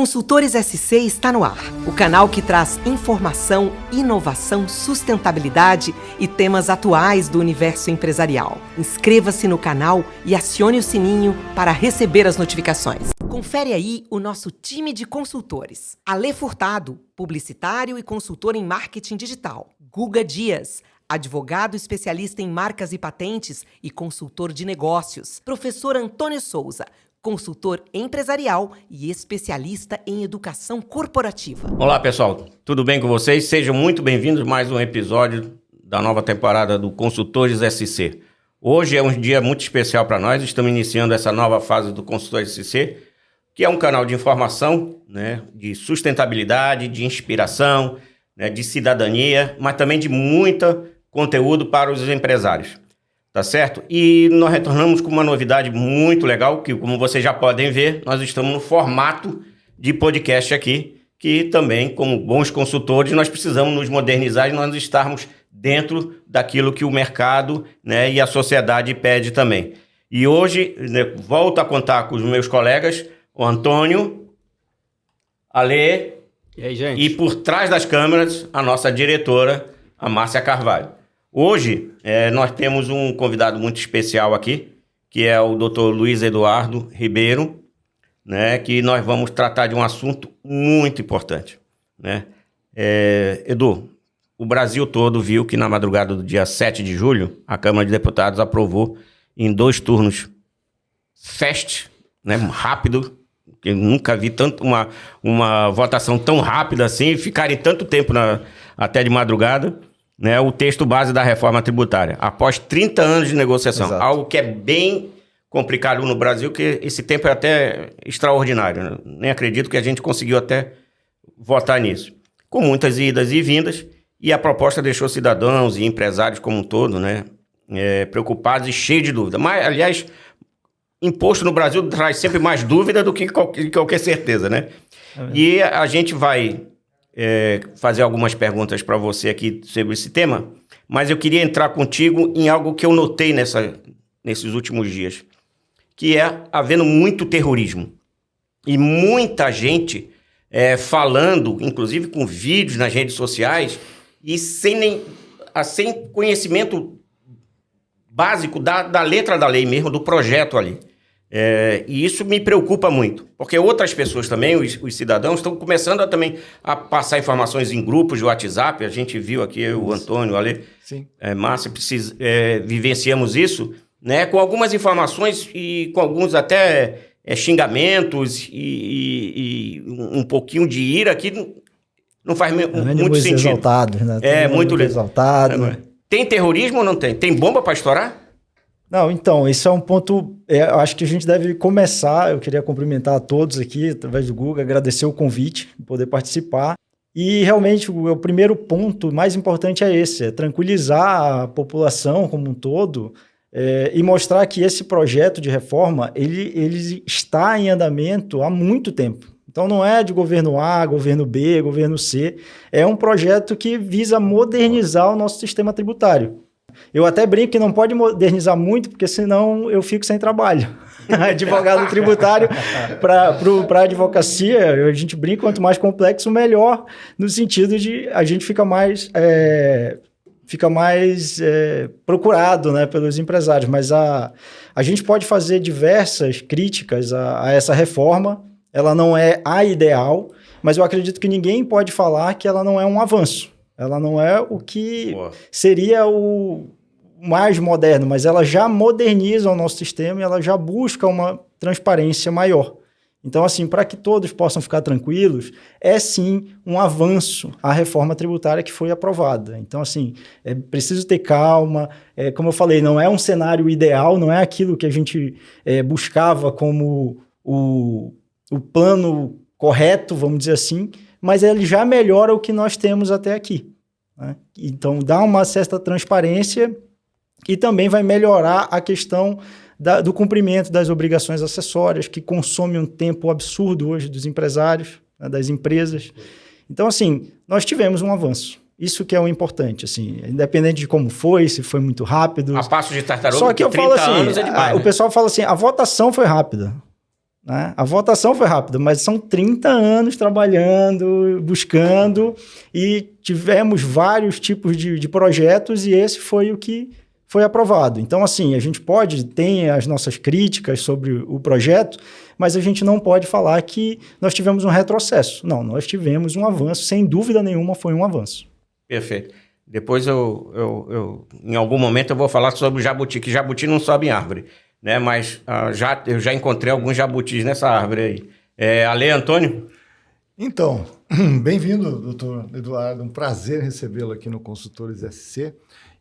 Consultores SC está no ar, o canal que traz informação, inovação, sustentabilidade e temas atuais do universo empresarial. Inscreva-se no canal e acione o sininho para receber as notificações. Confere aí o nosso time de consultores. Ale Furtado, publicitário e consultor em marketing digital. Guga Dias, advogado especialista em marcas e patentes e consultor de negócios. Professor Antônio Souza, consultor empresarial e especialista em educação corporativa. Olá, pessoal. Tudo bem com vocês? Sejam muito bem-vindos a mais um episódio da nova temporada do Consultores SC. Hoje é um dia muito especial para nós. Estamos iniciando essa nova fase do Consultores SC, que é um canal de informação, de sustentabilidade, de inspiração, de cidadania, mas também de muito conteúdo para os empresários. Tá certo? E nós retornamos com uma novidade muito legal, que como vocês já podem ver, nós estamos no formato de podcast aqui, que também, como bons consultores, nós precisamos nos modernizar e nós estarmos dentro daquilo que o mercado, e a sociedade pede também. E hoje, volto a contar com os meus colegas, o Antônio, Ale, e aí, gente? E por trás das câmeras, a nossa diretora, a Márcia Carvalho. Hoje, nós temos um convidado muito especial aqui, que é o Dr. Luiz Eduardo Ribeiro, que nós vamos tratar de um assunto muito importante. Edu, o Brasil todo viu que na madrugada do dia 7 de julho, a Câmara de Deputados aprovou em 2 turnos fast, rápido, que eu nunca vi tanto uma votação tão rápida assim, ficarem tanto tempo até de madrugada, o texto base da reforma tributária, após 30 anos de negociação. Exato. Algo que é bem complicado no Brasil, que esse tempo é até extraordinário. Nem acredito que a gente conseguiu até votar nisso. Com muitas idas e vindas, e a proposta deixou cidadãos e empresários como um todo, preocupados e cheios de dúvida. Mas, aliás, imposto no Brasil traz sempre mais dúvida do que qualquer certeza, E a gente vai fazer algumas perguntas para você aqui sobre esse tema, mas eu queria entrar contigo em algo que eu notei nesses últimos dias, que é havendo muito terrorismo e muita gente falando, inclusive com vídeos nas redes sociais e sem conhecimento básico da letra da lei mesmo, do projeto ali. E isso me preocupa muito, porque outras pessoas também, os cidadãos, estão começando também a passar informações em grupos de WhatsApp. A gente viu aqui, o Antônio, o Ale, Márcia, vivenciamos isso, com algumas informações e com alguns até xingamentos e um pouquinho de ira que não faz muito sentido. Exaltado, muito exaltado. Tem terrorismo ou não tem? Tem bomba para estourar? Não, então, esse é um ponto, eu acho que a gente deve começar. Eu queria cumprimentar a todos aqui, através do Google, agradecer o convite, poder participar. E realmente o primeiro ponto mais importante é esse, é tranquilizar a população como um todo e mostrar que esse projeto de reforma, ele está em andamento há muito tempo. Então não é de governo A, governo B, governo C, é um projeto que visa modernizar o nosso sistema tributário. Eu até brinco que não pode modernizar muito, porque senão eu fico sem trabalho. Advogado tributário para a advocacia, a gente brinca, quanto mais complexo, melhor, no sentido de a gente fica mais procurado pelos empresários. Mas a gente pode fazer diversas críticas a essa reforma. Ela não é a ideal, mas eu acredito que ninguém pode falar que ela não é um avanço. Ela não é o que seria o mais moderno, mas ela já moderniza o nosso sistema e ela já busca uma transparência maior. Então, assim, para que todos possam ficar tranquilos, é sim um avanço a reforma tributária que foi aprovada. Então, assim, é preciso ter calma. Como eu falei, não é um cenário ideal, não é aquilo que a gente buscava como o plano correto, vamos dizer assim, mas ele já melhora o que nós temos até aqui. Então, dá uma certa transparência e também vai melhorar a questão do cumprimento das obrigações acessórias, que consome um tempo absurdo hoje dos empresários, das empresas. Então, assim, nós tivemos um avanço. Isso que é o importante, assim, independente de como foi, se foi muito rápido. A passo de tartaruga, só que eu falo assim, anos é demais, o pessoal fala assim, a votação foi rápida. né? A votação foi rápida, mas são 30 anos trabalhando, buscando, e tivemos vários tipos de projetos, e esse foi o que foi aprovado. Então, assim, a gente tem as nossas críticas sobre o projeto, mas a gente não pode falar que nós tivemos um retrocesso. Não, nós tivemos um avanço, sem dúvida nenhuma foi um avanço. Perfeito. Depois em algum momento eu vou falar sobre o jabuti, que jabuti não sobe em árvore, né? Mas eu já encontrei alguns jabutis nessa árvore aí. Ale, Antônio? Então, bem-vindo, doutor Eduardo. Um prazer recebê-lo aqui no Consultores SC.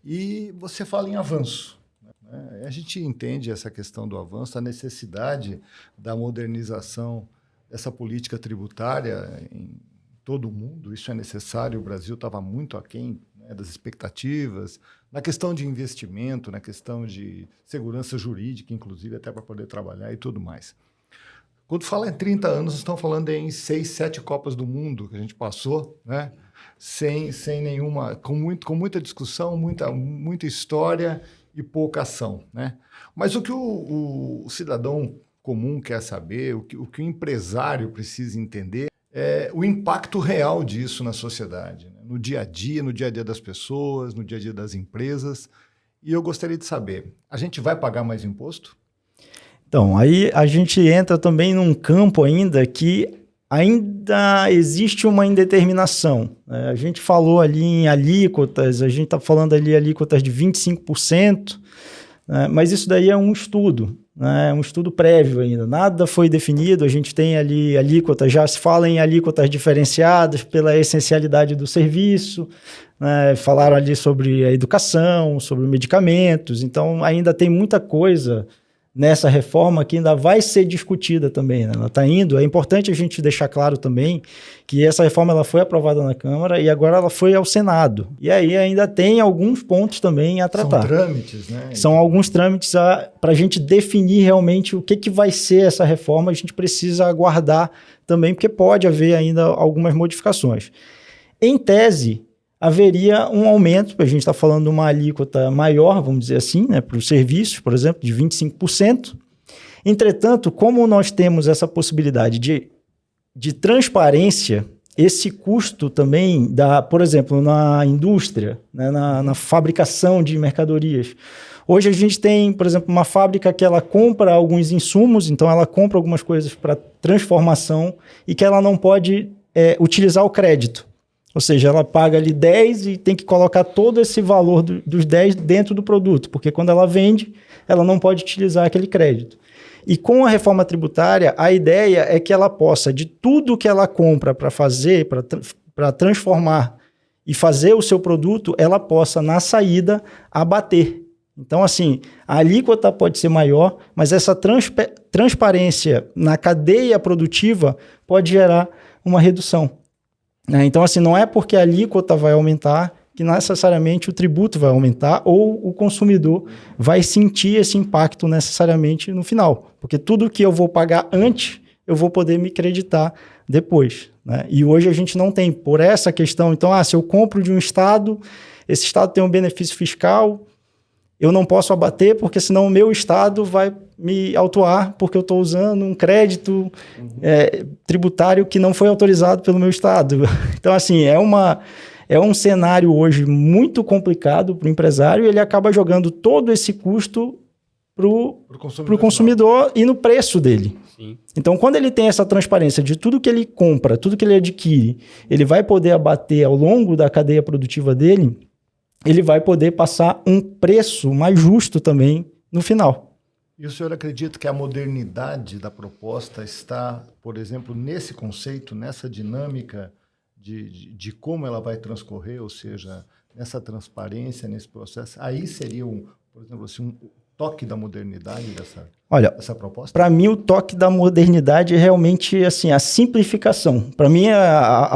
E você fala em avanço, né? A gente entende essa questão do avanço, a necessidade da modernização dessa política tributária em todo o mundo. Isso é necessário, o Brasil estava muito aquém, né, das expectativas, na questão de investimento, na questão de segurança jurídica, inclusive, até para poder trabalhar e tudo mais. Quando fala em 30 anos, estamos falando em 6, 7 Copas do Mundo que a gente passou, né? Sem nenhuma, com muita discussão, muita história e pouca ação, né? Mas o que o cidadão comum quer saber, o que o empresário precisa entender é o impacto real disso na sociedade, né? No dia a dia das pessoas, no dia a dia das empresas. E eu gostaria de saber, a gente vai pagar mais imposto? Então, aí a gente entra também num campo ainda que ainda existe uma indeterminação, né? A gente falou ali em alíquotas, a gente está falando ali alíquotas de 25%, né? Mas isso daí é um estudo, né? Um estudo prévio ainda, nada foi definido, a gente tem ali alíquotas, já se fala em alíquotas diferenciadas pela essencialidade do serviço, né? Falaram ali sobre a educação, sobre medicamentos, então ainda tem muita coisa nessa reforma que ainda vai ser discutida também, né? Ela está indo. É importante a gente deixar claro também que essa reforma ela foi aprovada na Câmara e agora ela foi ao Senado. E aí ainda tem alguns pontos também a tratar. São trâmites, né? São alguns trâmites para a gente definir realmente o que vai ser essa reforma. A gente precisa aguardar também, porque pode haver ainda algumas modificações. Em tese, haveria um aumento, a gente está falando de uma alíquota maior, vamos dizer assim, né, para os serviços, por exemplo, de 25%. Entretanto, como nós temos essa possibilidade de transparência, esse custo também, por exemplo, na indústria, né, na fabricação de mercadorias. Hoje a gente tem, por exemplo, uma fábrica que ela compra alguns insumos, então ela compra algumas coisas para transformação e que ela não pode utilizar o crédito. Ou seja, ela paga ali 10 e tem que colocar todo esse valor dos 10 dentro do produto, porque quando ela vende, ela não pode utilizar aquele crédito. E com a reforma tributária, a ideia é que ela possa, de tudo que ela compra para fazer, para transformar e fazer o seu produto, ela possa, na saída, abater. Então, assim, a alíquota pode ser maior, mas essa transparência na cadeia produtiva pode gerar uma redução. Então, assim, não é porque a alíquota vai aumentar que necessariamente o tributo vai aumentar ou o consumidor vai sentir esse impacto necessariamente no final. Porque tudo que eu vou pagar antes, eu vou poder me creditar depois, né? E hoje a gente não tem, por essa questão. Então, se eu compro de um estado, esse estado tem um benefício fiscal, eu não posso abater, porque senão o meu estado vai me autuar, porque eu estou usando um crédito tributário que não foi autorizado pelo meu estado. Então, assim, é um cenário hoje muito complicado para o empresário e ele acaba jogando todo esse custo para o consumidor e no preço dele. Sim. Então, quando ele tem essa transparência de tudo que ele compra, tudo que ele adquire, ele vai poder abater ao longo da cadeia produtiva dele, ele vai poder passar um preço mais justo também no final. E o senhor acredita que a modernidade da proposta está, por exemplo, nesse conceito, nessa dinâmica de como ela vai transcorrer, ou seja, nessa transparência, nesse processo? Aí seria, por exemplo, assim, um toque da modernidade dessa proposta? Para mim, o toque da modernidade é realmente assim, a simplificação. Para mim,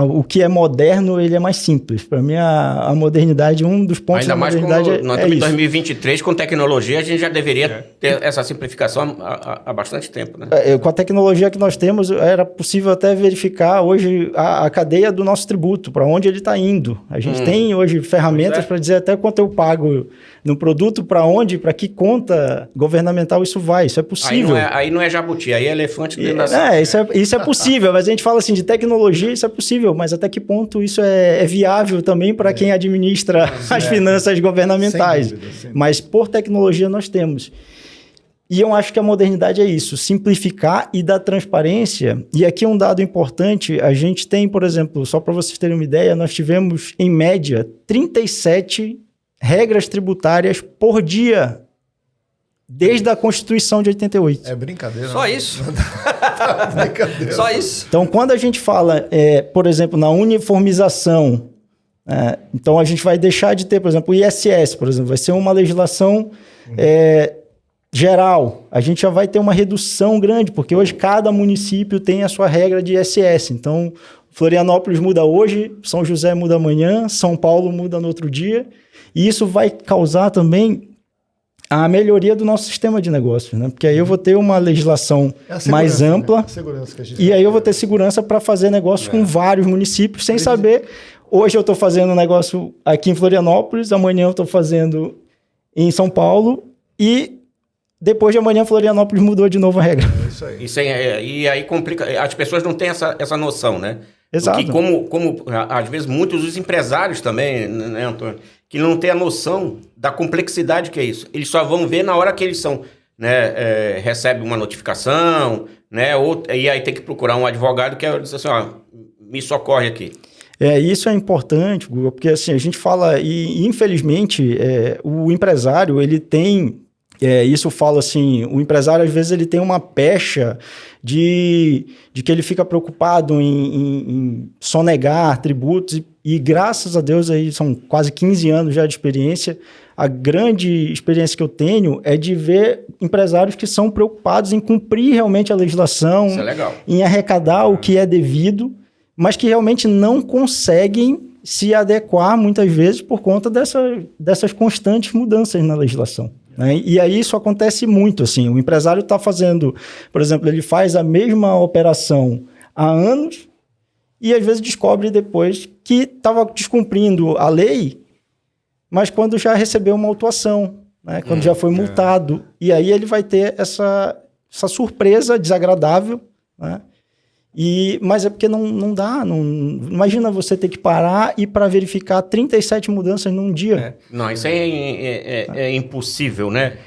o que é moderno, ele é mais simples. Para mim, a modernidade, um dos pontos da modernidade nós estamos em 2023, com tecnologia, a gente já deveria ter essa simplificação há bastante tempo, né? Com a tecnologia que nós temos, era possível até verificar hoje a cadeia do nosso tributo, para onde ele está indo. A gente tem hoje ferramentas para dizer até quanto eu pago no produto, para onde, para que conta governamental isso vai. Isso é possível. Aí não é jabuti, aí é elefante dentro da sala. Isso é possível, mas a gente fala assim de tecnologia, isso é possível, mas até que ponto isso é viável também para quem administra as finanças governamentais. Sem dúvida. Mas por tecnologia nós temos. E eu acho que a modernidade é isso, simplificar e dar transparência. E aqui um dado importante, a gente tem, por exemplo, só para vocês terem uma ideia, nós tivemos, em média, 37 regras tributárias por dia, desde a Constituição de 88. É brincadeira. Só né? isso? Brincadeira. Só isso? Então, quando a gente fala, por exemplo, na uniformização, então a gente vai deixar de ter, por exemplo, o ISS, por exemplo, vai ser uma legislação geral. A gente já vai ter uma redução grande, porque hoje cada município tem a sua regra de ISS. Então, Florianópolis muda hoje, São José muda amanhã, São Paulo muda no outro dia, e isso vai causar também a melhoria do nosso sistema de negócios, né? Porque aí eu vou ter uma legislação mais ampla, né? Segurança que a gente e aí eu vou ter segurança para fazer negócios com vários municípios, sem saber. Hoje eu estou fazendo um negócio aqui em Florianópolis, amanhã eu estou fazendo em São Paulo, e depois de amanhã Florianópolis mudou de novo a regra. É isso aí. E aí complica. As pessoas não têm essa noção, né? Exato. Que como às vezes muitos dos empresários também, né, Antônio, que não têm a noção da complexidade que é isso. Eles só vão ver na hora que eles são, né, recebem uma notificação, né, e aí tem que procurar um advogado que diz assim, ó, me socorre aqui. Isso é importante, Guga, porque assim, a gente fala, e infelizmente o empresário, ele tem, isso eu falo assim, o empresário às vezes ele tem uma pecha de que ele fica preocupado em sonegar tributos, e graças a Deus aí são quase 15 anos já de experiência. A grande experiência que eu tenho é de ver empresários que são preocupados em cumprir realmente a legislação, Isso é legal. em arrecadar o que é devido, mas que realmente não conseguem se adequar muitas vezes por conta dessas constantes mudanças na legislação. Né? E aí isso acontece muito, assim, o empresário está fazendo, por exemplo, ele faz a mesma operação há anos e às vezes descobre depois que estava descumprindo a lei, mas quando já recebeu uma autuação, né? Quando já foi multado, e aí ele vai ter essa surpresa desagradável, né? Mas é porque não dá, imagina você ter que parar e para verificar 37 mudanças num dia. Não, isso é impossível, né?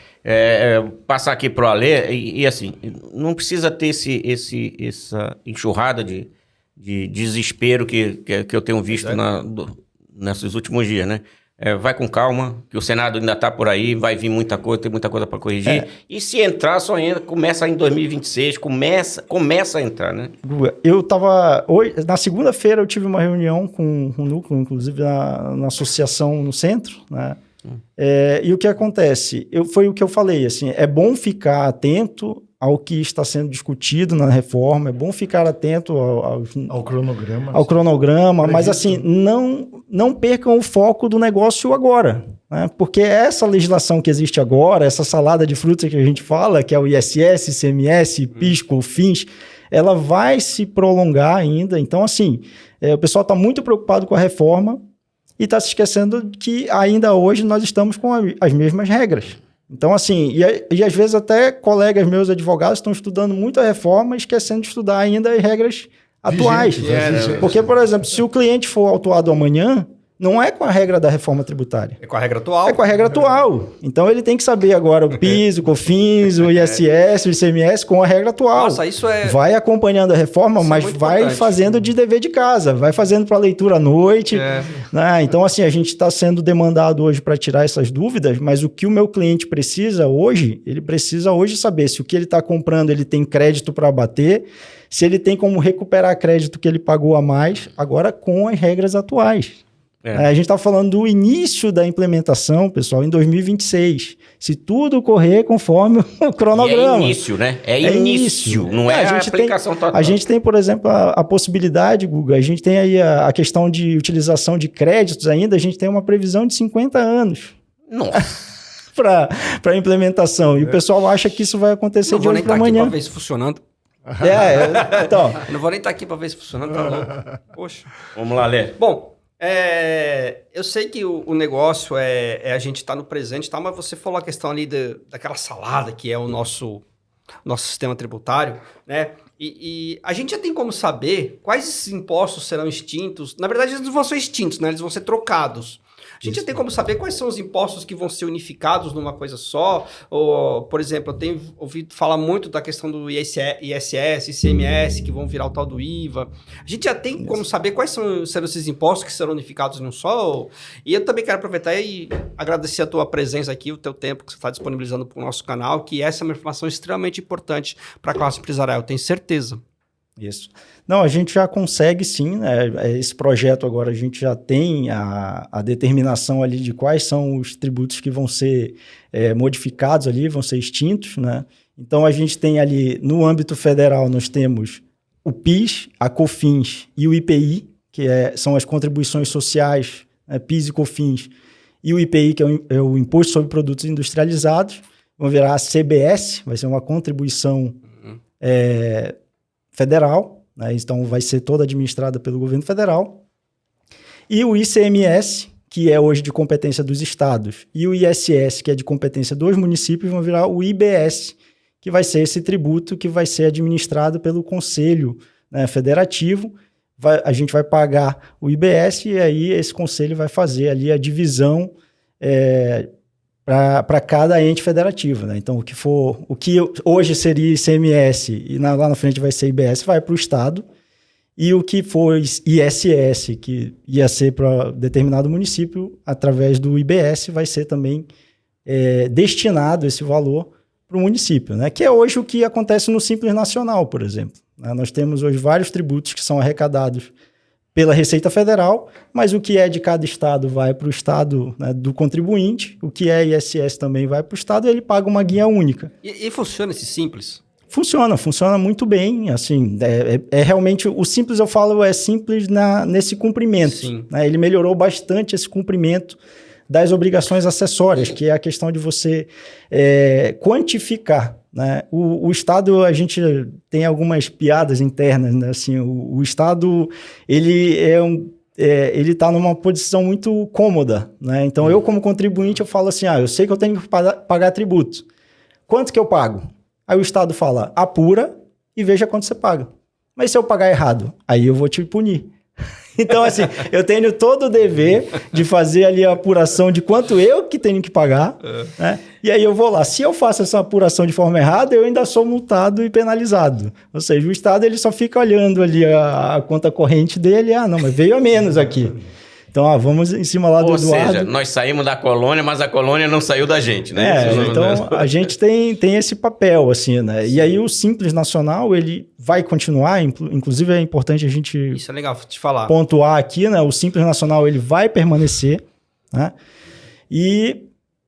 Passar aqui pro Alê e assim, não precisa ter essa enxurrada de desespero que eu tenho visto nesses últimos dias, né? Vai com calma, que o Senado ainda está por aí, vai vir muita coisa, tem muita coisa para corrigir. E se entrar, só entra, começa em 2026, começa a entrar, né? Eu estava... Na segunda-feira eu tive uma reunião com o núcleo, inclusive na associação no centro, né? E o que acontece? Foi o que eu falei, assim, é bom ficar atento ao que está sendo discutido na reforma, é bom ficar atento ao cronograma. Ao cronograma, mas assim, não percam o foco do negócio agora, né? Porque essa legislação que existe agora, essa salada de frutas que a gente fala, que é o ISS, ICMS, PIS, COFINS, ela vai se prolongar ainda. Então, assim, o pessoal está muito preocupado com a reforma e está se esquecendo que ainda hoje nós estamos com as mesmas regras. Então, assim, e às vezes até colegas meus advogados estão estudando muito a reforma e esquecendo de estudar ainda as regras atuais. Porque, por exemplo, se o cliente for autuado amanhã, não é com a regra da reforma tributária. É com a regra atual. É com a regra atual. Então, ele tem que saber agora o PIS, o COFINS, o ISS, o ICMS com a regra atual. Nossa, isso é... Vai acompanhando a reforma, mas vai importante. Fazendo de dever de casa. Vai fazendo para leitura à noite. Né? Então, assim, a gente está sendo demandado hoje para tirar essas dúvidas, mas o que o meu cliente precisa hoje, ele precisa hoje saber se o que ele está comprando, ele tem crédito para abater, se ele tem como recuperar crédito que ele pagou a mais, agora com as regras atuais. A gente está falando do início da implementação, pessoal, em 2026. Se tudo correr conforme o cronograma. É início, né? É início, não é a aplicação total. A gente tem, por exemplo, a possibilidade, Guga, a gente tem aí a questão de utilização de créditos ainda, a gente tem uma previsão de 50 anos. Nossa! para a implementação. E o pessoal acha que isso vai acontecer de hoje para amanhã. Não vou nem estar aqui para ver isso funcionando. Então. Eu não vou nem estar aqui para ver isso funcionando, tá louco. Poxa. Vamos lá, Lê. Bom, eu sei que o negócio a gente estar no presente e tal, mas você falou a questão ali daquela salada que é o nosso nosso sistema tributário, né? E a gente já tem como saber quais esses impostos serão extintos. Na verdade, eles não vão ser extintos, né? Eles vão ser trocados. A gente já tem como saber quais são os impostos que vão ser unificados numa coisa só. Ou, por exemplo, eu tenho ouvido falar muito da questão do ISS, ICMS, que vão virar o tal do IVA. A gente já tem como saber quais serão esses impostos que serão unificados num só. E eu também quero aproveitar e agradecer a tua presença aqui, o teu tempo que você está disponibilizando para o nosso canal, que essa é uma informação extremamente importante para a classe empresarial, eu tenho certeza. Isso. Não, a gente já consegue sim, né? Esse projeto agora a gente já tem a determinação ali de quais são os tributos que vão ser modificados ali, vão ser extintos, né? Então a gente tem ali, no âmbito federal, nós temos o PIS, a COFINS e o IPI, que são as contribuições sociais, né? PIS e COFINS, e o IPI, que é o Imposto sobre Produtos Industrializados, vão virar a CBS, vai ser uma contribuição federal, né? Então vai ser toda administrada pelo governo federal, e o ICMS, que é hoje de competência dos estados, e o ISS, que é de competência dos municípios, vão virar o IBS, que vai ser esse tributo que vai ser administrado pelo Conselho, né, Federativo. A gente vai pagar o IBS e aí esse conselho vai fazer ali a divisão para cada ente federativo, né? Então, o que hoje seria ICMS e lá na frente vai ser IBS, vai para o estado, e o que for ISS, que ia ser para determinado município, através do IBS, vai ser também destinado esse valor para o município, né? Que é hoje o que acontece no Simples Nacional, por exemplo, né? Nós temos hoje vários tributos que são arrecadados pela Receita Federal, mas o que é de cada estado vai para o estado, né, do contribuinte, o que é ISS também vai para o estado, e ele paga uma guia única. E funciona esse Simples? Funciona muito bem, assim, realmente, o Simples, eu falo, é simples nesse cumprimento, né? Ele melhorou bastante esse cumprimento das obrigações acessórias, que é a questão de você quantificar, né? O Estado, a gente tem algumas piadas internas, né? Assim, o Estado, ele está numa posição muito cômoda, né? Então, eu como contribuinte, eu falo assim, eu sei que eu tenho que pagar tributo. Quanto que eu pago? Aí o Estado fala, apura e veja quanto você paga. Mas se eu pagar errado, aí eu vou te punir. Então, assim, eu tenho todo o dever de fazer ali a apuração de quanto eu que tenho que pagar, né? E aí eu vou lá. Se eu faço essa apuração de forma errada, eu ainda sou multado e penalizado. Ou seja, o Estado ele só fica olhando ali a conta corrente dele. Não, mas veio a menos aqui. Então, vamos em cima lá do Eduardo. Ou seja, nós saímos da colônia, mas a colônia não saiu da gente, né? Então, a gente tem esse papel, assim, né? Sim. E aí, o Simples Nacional, ele vai continuar, inclusive é importante a gente... Isso é legal te falar. Pontuar aqui, né? O Simples Nacional, ele vai permanecer, né? E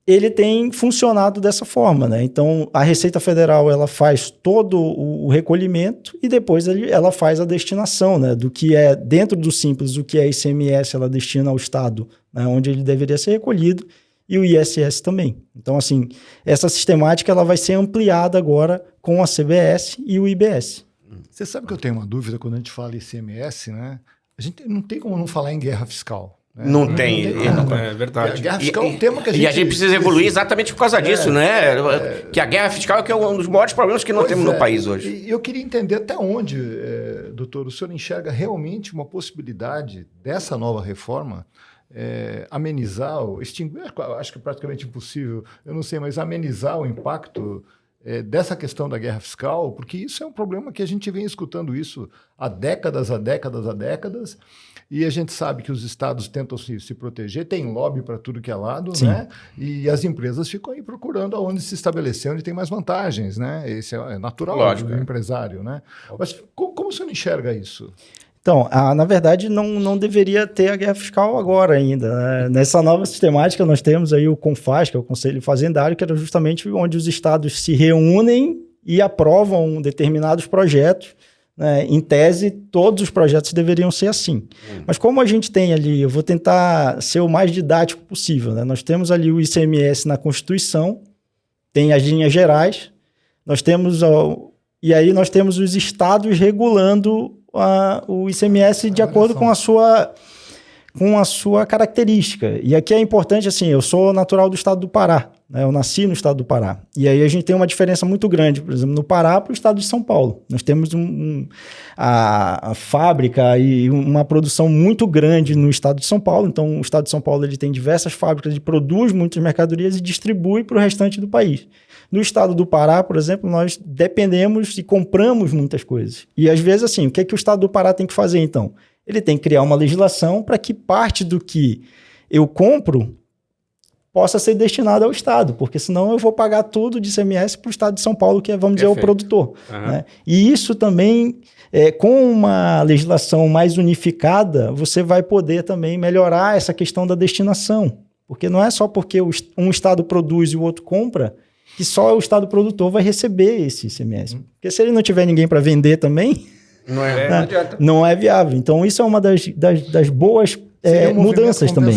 ele tem funcionado dessa forma, né? Então, a Receita Federal, ela faz todo o recolhimento e depois ela faz a destinação, né? Do que é dentro do Simples, o que é ICMS, ela destina ao Estado, né? Onde ele deveria ser recolhido, e o ISS também. Então, assim, essa sistemática ela vai ser ampliada agora com a CBS e o IBS. Você sabe que eu tenho uma dúvida quando a gente fala ICMS, né? A gente não tem como não falar em guerra fiscal. Não tem. É verdade. A guerra fiscal é um tema que a gente... E a gente precisa evoluir exatamente por causa disso, né? Que a guerra fiscal é um dos maiores problemas que nós temos no país hoje. E eu queria entender até onde, doutor, o senhor enxerga realmente uma possibilidade dessa nova reforma amenizar, extinguir, acho que é praticamente impossível, eu não sei, mas amenizar o impacto dessa questão da guerra fiscal, porque isso é um problema que a gente vem escutando isso há décadas, e a gente sabe que os estados tentam se proteger, tem lobby para tudo que é lado, né? E as empresas ficam aí procurando aonde se estabelecer, onde tem mais vantagens, né? Isso é natural. Lógico, do empresário, né? Mas como o senhor enxerga isso? Então, na verdade, não deveria ter a guerra fiscal agora ainda, né? Nessa nova sistemática, nós temos aí o CONFAS, que é o Conselho Fazendário, que era justamente onde os estados se reúnem e aprovam determinados projetos, né? Em tese, todos os projetos deveriam ser assim. Mas como a gente tem ali, eu vou tentar ser o mais didático possível, né? Nós temos ali o ICMS na Constituição, tem as linhas gerais, nós temos os estados regulando o ICMS de acordo com a sua característica. E aqui é importante, assim, eu sou natural do estado do Pará, né? Eu nasci no estado do Pará. E aí a gente tem uma diferença muito grande, por exemplo, no Pará para o estado de São Paulo. Nós temos a fábrica e uma produção muito grande no estado de São Paulo. Então, o estado de São Paulo ele tem diversas fábricas e produz muitas mercadorias e distribui para o restante do país. No estado do Pará, por exemplo, nós dependemos e compramos muitas coisas. E às vezes, assim, o que é que o estado do Pará tem que fazer, então? Ele tem que criar uma legislação para que parte do que eu compro possa ser destinado ao Estado, porque senão eu vou pagar tudo de ICMS para o Estado de São Paulo, que é, vamos dizer, o produtor. Né? E isso também, com uma legislação mais unificada, você vai poder também melhorar essa questão da destinação. Porque não é só porque um Estado produz e o outro compra, que só o Estado produtor vai receber esse ICMS. Porque se ele não tiver ninguém para vender também, não é viável. Então, isso é uma das boas mudanças também.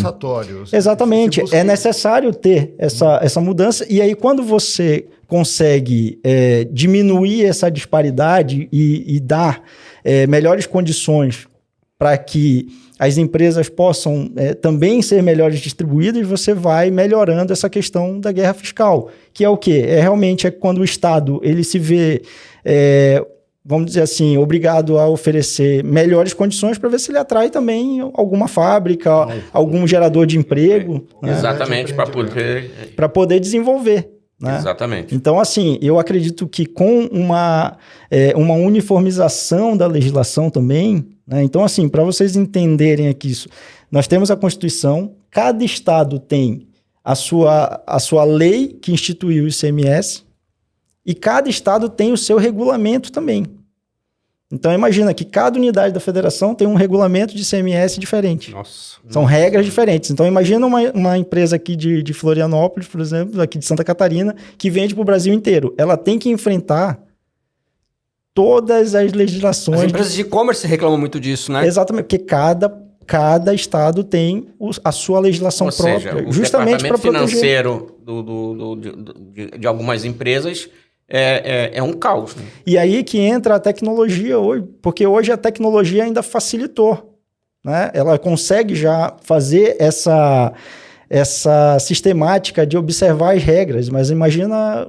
Exatamente. É necessário ter essa mudança. E aí, quando você consegue diminuir essa disparidade e dar melhores condições para que as empresas possam também ser melhores distribuídas, você vai melhorando essa questão da guerra fiscal. Que é o quê? Realmente quando o Estado ele se vê... vamos dizer assim, obrigado a oferecer melhores condições para ver se ele atrai também alguma fábrica, algum gerador de emprego. Exatamente, para poder desenvolver. Né? Exatamente. Então, assim, eu acredito que com uma uniformização da legislação também, né? Então, assim, para vocês entenderem aqui isso, nós temos a Constituição, cada estado tem a sua lei que instituiu o ICMS, e cada estado tem o seu regulamento também. Então, imagina que cada unidade da federação tem um regulamento de ICMS diferente. Nossa. São regras diferentes. Então, imagina uma empresa aqui de Florianópolis, por exemplo, aqui de Santa Catarina, que vende para o Brasil inteiro. Ela tem que enfrentar todas as legislações. As empresas de e-commerce reclamam muito disso, né? Exatamente, porque cada estado tem a sua legislação própria. O justamente para proteger. O financeiro de algumas empresas... É um caos. Né? E aí que entra a tecnologia hoje, porque hoje a tecnologia ainda facilitou. Né? Ela consegue já fazer essa sistemática de observar as regras, mas imagina,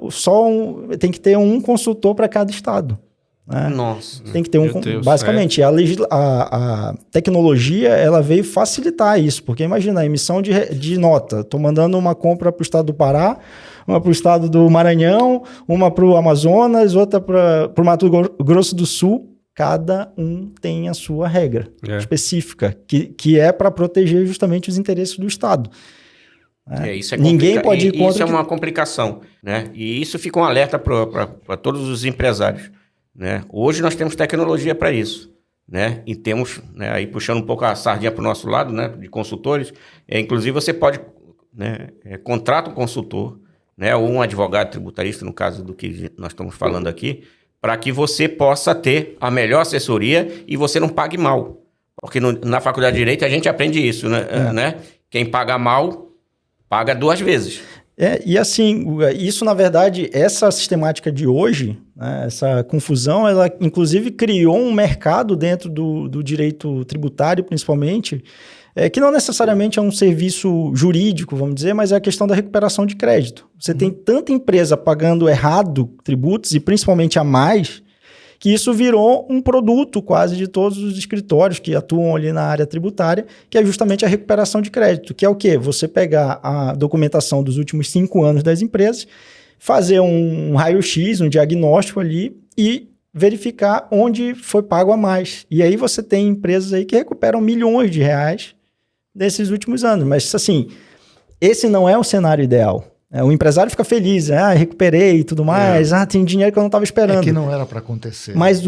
tem que ter um consultor para cada estado. Né? Nossa. Tem que ter basicamente, a tecnologia ela veio facilitar isso, porque imagina a emissão de nota. Estou mandando uma compra para o estado do Pará, uma para o estado do Maranhão, uma para o Amazonas, outra para o Mato Grosso do Sul. Cada um tem a sua regra específica, que é para proteger justamente os interesses do Estado. Né? Ninguém pode ir contra. Isso é uma complicação. Né? E isso fica um alerta para todos os empresários. Né? Hoje nós temos tecnologia para isso. Né? E temos, né, aí puxando um pouco a sardinha para o nosso lado, né, de consultores, inclusive você pode, né, contrata um consultor, né, ou um advogado tributarista, no caso do que nós estamos falando aqui, para que você possa ter a melhor assessoria e você não pague mal. Porque na Faculdade de Direito a gente aprende isso, né? Quem paga mal, paga 2 vezes. E assim, isso na verdade, essa sistemática de hoje, né, essa confusão, ela inclusive criou um mercado dentro do direito tributário, principalmente, que não necessariamente é um serviço jurídico, vamos dizer, mas é a questão da recuperação de crédito. Você tem tanta empresa pagando errado tributos, e principalmente a mais, que isso virou um produto quase de todos os escritórios que atuam ali na área tributária, que é justamente a recuperação de crédito, que é o quê? Você pegar a documentação dos últimos 5 anos das empresas, fazer um raio-x, um diagnóstico ali e verificar onde foi pago a mais. E aí você tem empresas aí que recuperam milhões de reais nesses últimos anos. Mas, assim, esse não é o cenário ideal. O empresário fica feliz, recuperei e tudo mais, tem dinheiro que eu não estava esperando. É que não era para acontecer. Mas,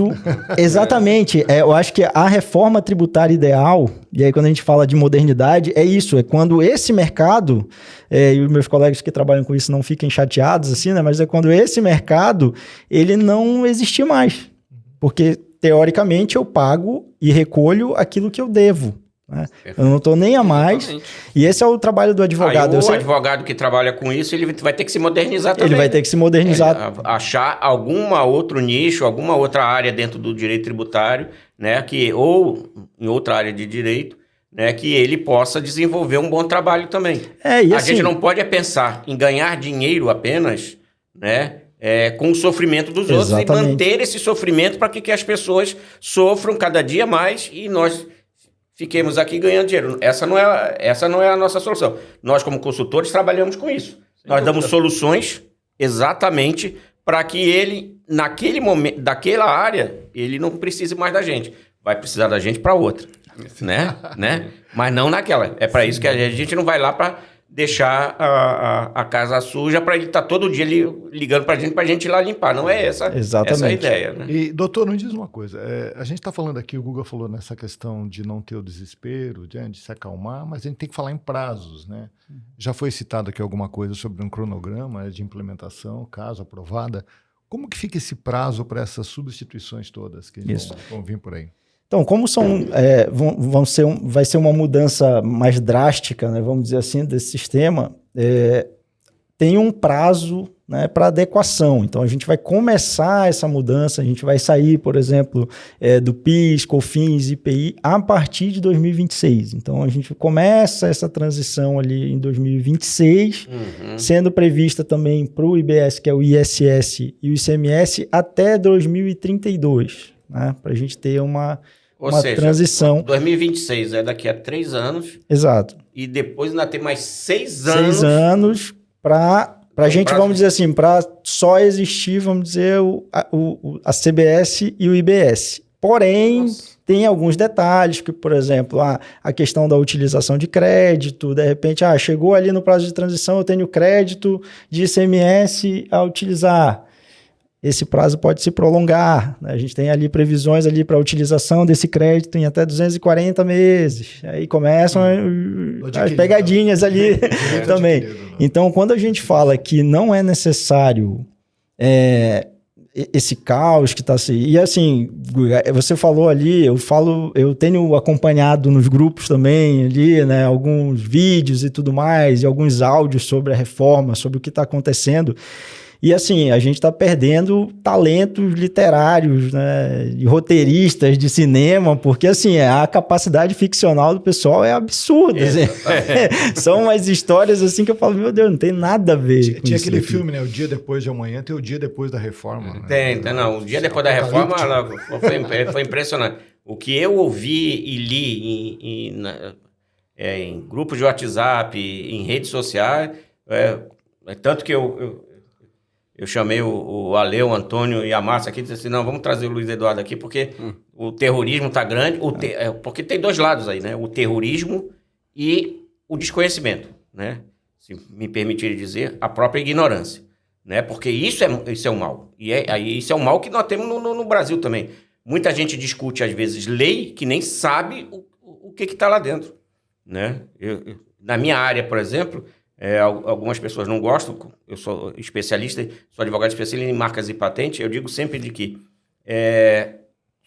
exatamente, eu acho que a reforma tributária ideal, e aí quando a gente fala de modernidade, é isso, é quando esse mercado, e os meus colegas que trabalham com isso não fiquem chateados, assim, né? Mas é quando esse mercado, ele não existir mais. Porque, teoricamente, eu pago e recolho aquilo que eu devo. Né? Eu não estou nem a mais. Exatamente. E esse é o trabalho do advogado. O advogado que trabalha com isso, ele vai ter que se modernizar também. Ele vai ter que se modernizar. Achar alguma outro nicho, alguma outra área dentro do direito tributário, né? Ou em outra área de direito, né, que ele possa desenvolver um bom trabalho também. E a assim, gente não pode pensar em ganhar dinheiro apenas, né, com o sofrimento dos outros e Exatamente. manter esse sofrimento para que as pessoas sofram cada dia mais e nós fiquemos aqui ganhando dinheiro. Essa não é a nossa solução. Nós, como consultores, trabalhamos com isso. Nós damos soluções exatamente para que ele, naquele momento, daquela área, ele não precise mais da gente. Vai precisar da gente para outra, né? Mas não naquela. É para isso que a gente não vai lá para deixar a casa suja para ele estar todo dia ligando para a gente ir lá limpar. Não é essa a ideia. Né? E, doutor, não diz uma coisa. A gente está falando aqui, o Guga falou nessa questão de não ter o desespero, de se acalmar, mas a gente tem que falar em prazos, né? Já foi citado aqui alguma coisa sobre um cronograma de implementação, caso aprovada. Como que fica esse prazo para essas substituições todas que vão vir por aí? Então, como vai ser uma mudança mais drástica, né, vamos dizer assim, desse sistema, tem um prazo, né, para adequação. Então, a gente vai começar essa mudança, a gente vai sair, por exemplo, do PIS, COFINS, IPI, a partir de 2026. Então, a gente começa essa transição ali em 2026, sendo prevista também para o IBS, que é o ISS, e o ICMS, até 2032. Né, para a gente ter uma transição. 2026 é daqui a 3 anos. Exato. E depois ainda tem mais 6 anos. 6 anos para a gente, vamos dizer assim, para só existir, vamos dizer, a CBS e o IBS. Porém, tem alguns detalhes, que, por exemplo, a questão da utilização de crédito, de repente, chegou ali no prazo de transição, eu tenho crédito de ICMS a utilizar. Esse prazo pode se prolongar, né? A gente tem ali previsões ali para a utilização desse crédito em até 240 meses. Aí começam as pegadinhas ali também. Então, quando a gente fala que não é necessário esse caos que está assim... E assim, você falou ali, eu tenho acompanhado nos grupos também ali, né, alguns vídeos e tudo mais, e alguns áudios sobre a reforma, sobre o que está acontecendo. E assim, a gente está perdendo talentos literários, né, de roteiristas de cinema, porque assim, a capacidade ficcional do pessoal é absurda. Assim. São umas histórias assim que eu falo, meu Deus, não tem nada a ver com tinha isso aquele aqui. filme, né? O Dia Depois de Amanhã, tem o Dia Depois da Reforma. Não. O Dia Depois da Reforma foi impressionante. O que eu ouvi e li em grupos de WhatsApp, em redes sociais, tanto que eu chamei o Ale, o Antônio e a Márcia aqui e disse assim, não, vamos trazer o Luiz Eduardo aqui porque o terrorismo está grande, porque tem dois lados aí, né? O terrorismo e o desconhecimento, né? Se me permitirem dizer, a própria ignorância, né? Porque isso é um mal. E isso é um mal que nós temos no Brasil também. Muita gente discute, às vezes, lei que nem sabe o que está lá dentro, né? Na minha área, por exemplo... algumas pessoas não gostam, eu sou especialista, sou advogado especialista em marcas e patentes, eu digo sempre de que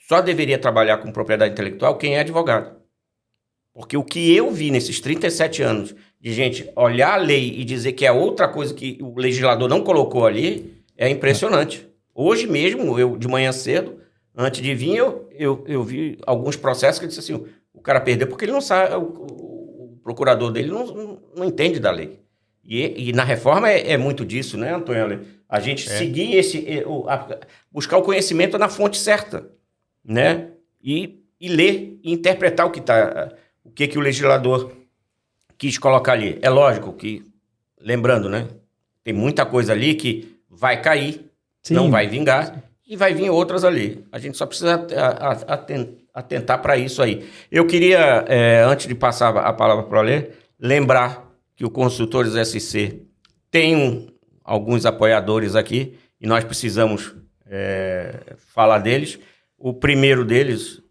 só deveria trabalhar com propriedade intelectual quem é advogado. Porque o que eu vi nesses 37 anos de gente olhar a lei e dizer que é outra coisa que o legislador não colocou ali, é impressionante. Hoje mesmo, eu de manhã cedo, antes de vir, eu vi alguns processos que eu disse assim, o cara perdeu porque ele não sabe... O procurador dele não entende da lei. E na reforma é muito disso, né, Antônio? A gente seguir buscar o conhecimento na fonte certa, né? E ler e interpretar o que o legislador quis colocar ali. É lógico que, lembrando, né? Tem muita coisa ali que vai cair, não vai vingar, e vai vir outras ali. A gente só precisa atentar para isso aí. Eu queria, antes de passar a palavra para o Alê, lembrar que o Consultores SC tem alguns apoiadores aqui e nós precisamos falar deles. O primeiro deles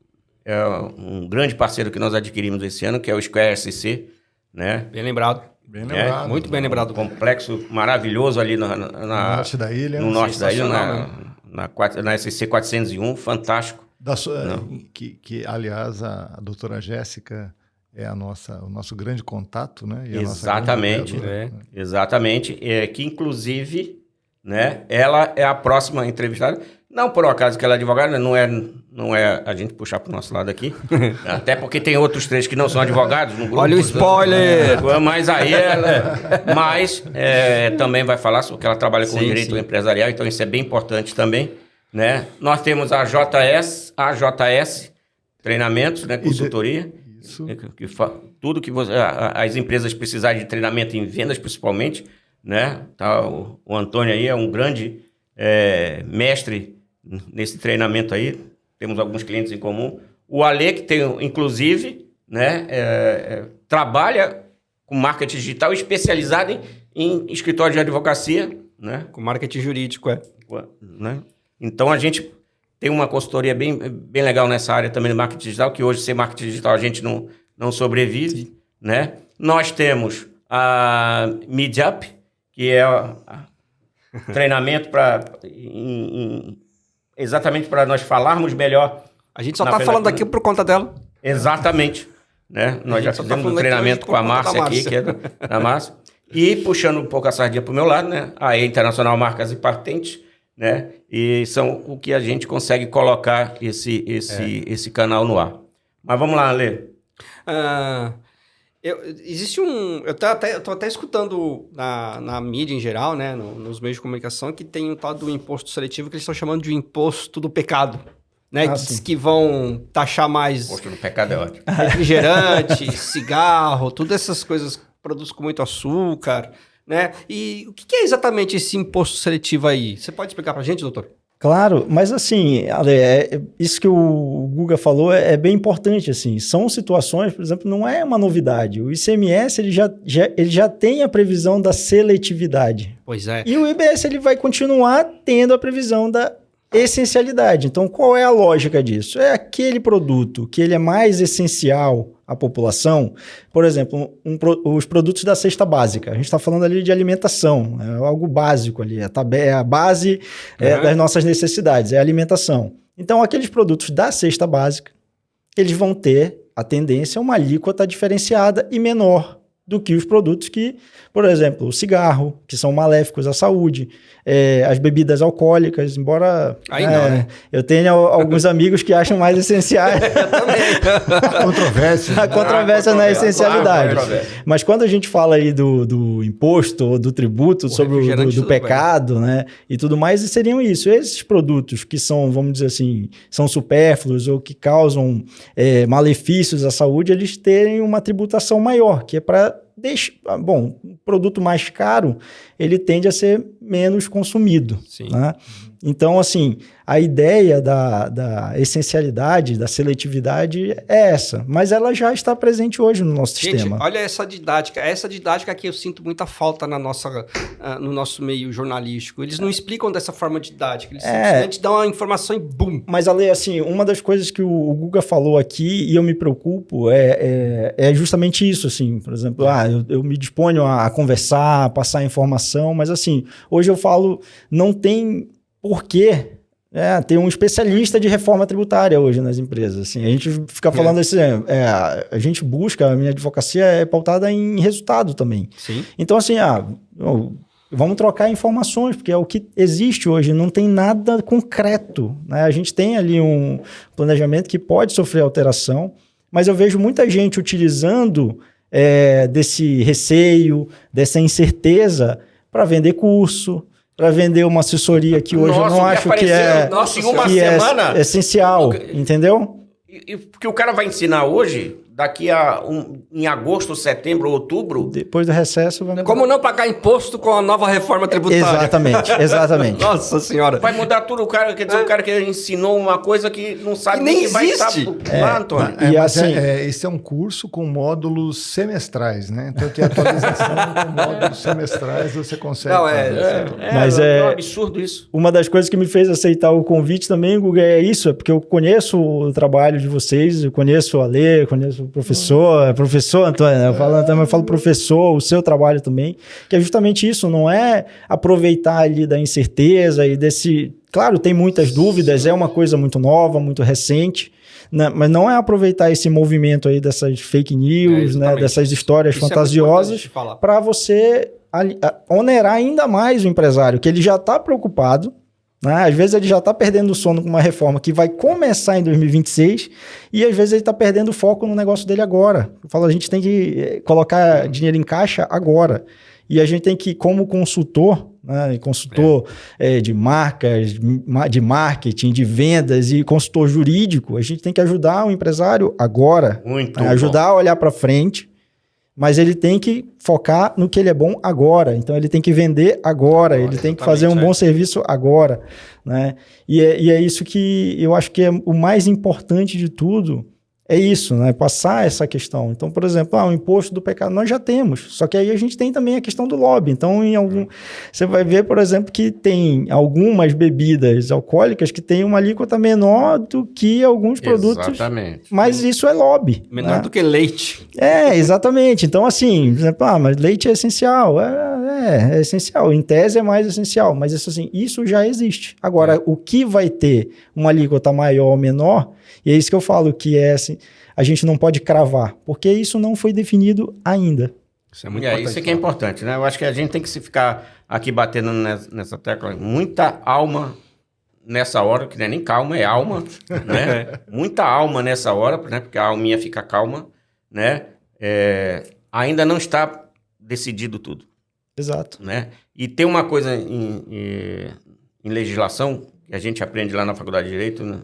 é um grande parceiro que nós adquirimos esse ano, que é o Square SC, né? Bem lembrado. Bem lembrado. Muito bem lembrado. Complexo maravilhoso ali no norte da ilha. No norte da ilha, na SC 401, fantástico. Que aliás, a doutora Jéssica é o nosso grande contato, né? E exatamente, exatamente. Que inclusive, né, ela é a próxima entrevistada. Não por um acaso que ela é advogada, não é a gente puxar pro nosso lado aqui. Até porque tem outros 3 que não são advogados no grupo. Olha o spoiler! Mas aí ela... Mas também vai falar sobre que ela trabalha com direito empresarial, então isso é bem importante também, né? Nós temos a AJS Treinamentos, né? Consultoria. Isso. Tudo que as empresas precisarem de treinamento em vendas, principalmente, né? Tá, o Antônio aí é um grande mestre nesse treinamento aí. Temos alguns clientes em comum. O Ale, que tem, inclusive, né, trabalha com marketing digital especializado em escritório de advocacia, né? Com marketing jurídico, Né? Então, a gente tem uma consultoria bem legal nessa área também do marketing digital, que hoje, sem marketing digital, a gente não sobrevive, né? Nós temos a MeetUp, que é treinamento exatamente para nós falarmos melhor. A gente só está falando aqui por conta dela. Exatamente. Né? Nós já fizemos um treinamento com a Márcia aqui, que é da Márcia. E puxando um pouco a sardinha para o meu lado, né? A Internacional Marcas e Patentes, né? E são o que a gente consegue colocar esse canal no ar. Mas vamos lá, Ale. Existe um... Eu tô até escutando na mídia em geral, né? Nos meios de comunicação, que tem um tal do imposto seletivo que eles estão chamando de imposto do pecado. Né? Diz que vão taxar mais... Imposto do pecado é ótimo. Refrigerante, cigarro, todas essas coisas, produtos com muito açúcar, né? E o que é exatamente esse imposto seletivo aí? Você pode explicar pra gente, doutor? Claro, mas assim, Ale, isso que o Guga falou é bem importante, assim, são situações, por exemplo, não é uma novidade, o ICMS ele já tem a previsão da seletividade. Pois é. E o IBS ele vai continuar tendo a previsão da essencialidade. Então, qual é a lógica disso? É aquele produto que ele é mais essencial à população, por exemplo, os produtos da cesta básica. A gente está falando ali de alimentação, é algo básico ali, é a base das nossas necessidades, é a alimentação. Então, aqueles produtos da cesta básica, eles vão ter a tendência a uma alíquota diferenciada e menor do que os produtos que, por exemplo, o cigarro, que são maléficos à saúde, as bebidas alcoólicas, embora né? Eu tenha alguns amigos que acham mais essenciais. Eu também. A controvérsia na essencialidade. Mas quando a gente fala aí do imposto ou do tributo sobre do pecado, né, e tudo mais, seriam isso. Esses produtos que são, vamos dizer assim, são supérfluos ou que causam malefícios à saúde, eles terem uma tributação maior, que é para bom, o produto mais caro, ele tende a ser menos consumido. Sim. Né? Então, assim, a ideia da essencialidade, da seletividade é essa, mas ela já está presente hoje no nosso sistema. Olha essa didática que eu sinto muita falta no nosso meio jornalístico. Eles não explicam dessa forma didática, eles simplesmente dão a informação e bum. Mas, Ale, assim, uma das coisas que o Guga falou aqui, e eu me preocupo, é justamente isso, assim, por exemplo, eu me disponho a conversar, a passar informação, mas assim, hoje eu falo, não tem porquê ter um especialista de reforma tributária hoje nas empresas. Assim, a gente fica falando assim, a gente busca, a minha advocacia é pautada em resultado também. Sim. Então, assim, vamos trocar informações, porque é o que existe hoje, não tem nada concreto. Né? A gente tem ali um planejamento que pode sofrer alteração, mas eu vejo muita gente utilizando desse receio, dessa incerteza para vender curso, para vender uma assororia que hoje eu não acho que é essencial, entendeu? Porque o cara vai ensinar hoje, daqui em agosto, setembro, outubro... Depois do recesso... Como não pagar imposto com a nova reforma tributária? Exatamente. Nossa senhora. Vai mudar tudo, o cara, quer dizer, o cara que ensinou uma coisa que não sabe que nem que vai estar lá, Antônio. Esse é um curso com módulos semestrais, né? Então tem atualização com módulos semestrais, você consegue Mas é um absurdo isso. Uma das coisas que me fez aceitar o convite também, Guga, é isso, porque eu conheço o trabalho de vocês, eu conheço o Ale, conheço o professor Antônio, né? Eu falo professor, o seu trabalho também, que é justamente isso, não é aproveitar ali da incerteza e desse... Claro, tem muitas dúvidas, é uma coisa muito nova, muito recente, né? Mas não é aproveitar esse movimento aí dessas fake news, né? Dessas histórias fantasiosas para você onerar ainda mais o empresário, que ele já está preocupado, Né? Às vezes ele já está perdendo o sono com uma reforma que vai começar em 2026 e às vezes ele está perdendo o foco no negócio dele agora. Eu falo, a gente tem que colocar dinheiro em caixa agora. E a gente tem que, como consultor, né, consultor de marcas, de marketing, de vendas e consultor jurídico, a gente tem que ajudar o empresário agora. Muito ajudar a olhar para frente. Mas ele tem que focar no que ele é bom agora. Então, ele tem que vender agora. Ele tem que fazer um bom serviço agora. Né? E é isso que eu acho que é o mais importante de tudo. É isso, né? Passar essa questão. Então, por exemplo, o imposto do pecado nós já temos. Só que aí a gente tem também a questão do lobby. Então, você vai ver, por exemplo, que tem algumas bebidas alcoólicas que têm uma alíquota menor do que alguns produtos. Exatamente. Mas isso é lobby. Menor do que leite. Exatamente. Então, assim, por exemplo, mas leite é essencial. É essencial. Em tese é mais essencial. Mas isso já existe. Agora, o que vai ter uma alíquota maior ou menor, e é isso que eu falo, que assim, a gente não pode cravar, porque isso não foi definido ainda. Isso é muito importante. Isso que é importante, né? Eu acho que a gente tem que se ficar aqui batendo nessa tecla. Muita alma nessa hora, que não é nem calma, é alma, né? Muita alma nessa hora, né? Porque a alminha fica calma, né? Ainda não está decidido tudo. Exato. Né? E tem uma coisa em legislação, que a gente aprende lá na Faculdade de Direito, né?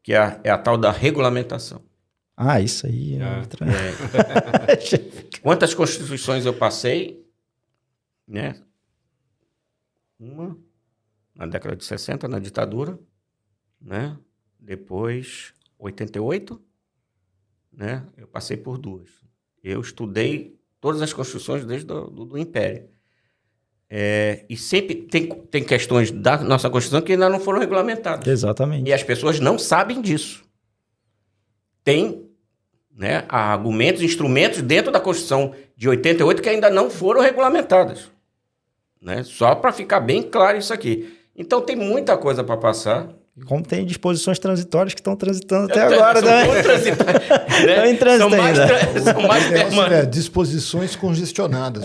Que é a tal da regulamentação. Isso aí é outra... Quantas constituições eu passei, né? Uma na década de 60, na ditadura, né? Depois, 88, né? Eu passei por 2. Eu estudei todas as constituições desde do Império. E sempre tem questões da nossa Constituição que ainda não foram regulamentadas. Exatamente. E as pessoas não sabem disso. Tem, né, argumentos, instrumentos dentro da Constituição de 88 que ainda não foram regulamentadas. Né? Só para ficar bem claro isso aqui. Então tem muita coisa para passar. Como tem disposições transitórias que estão transitando até agora, né? Estão em trânsito ainda. São mais disposições congestionadas.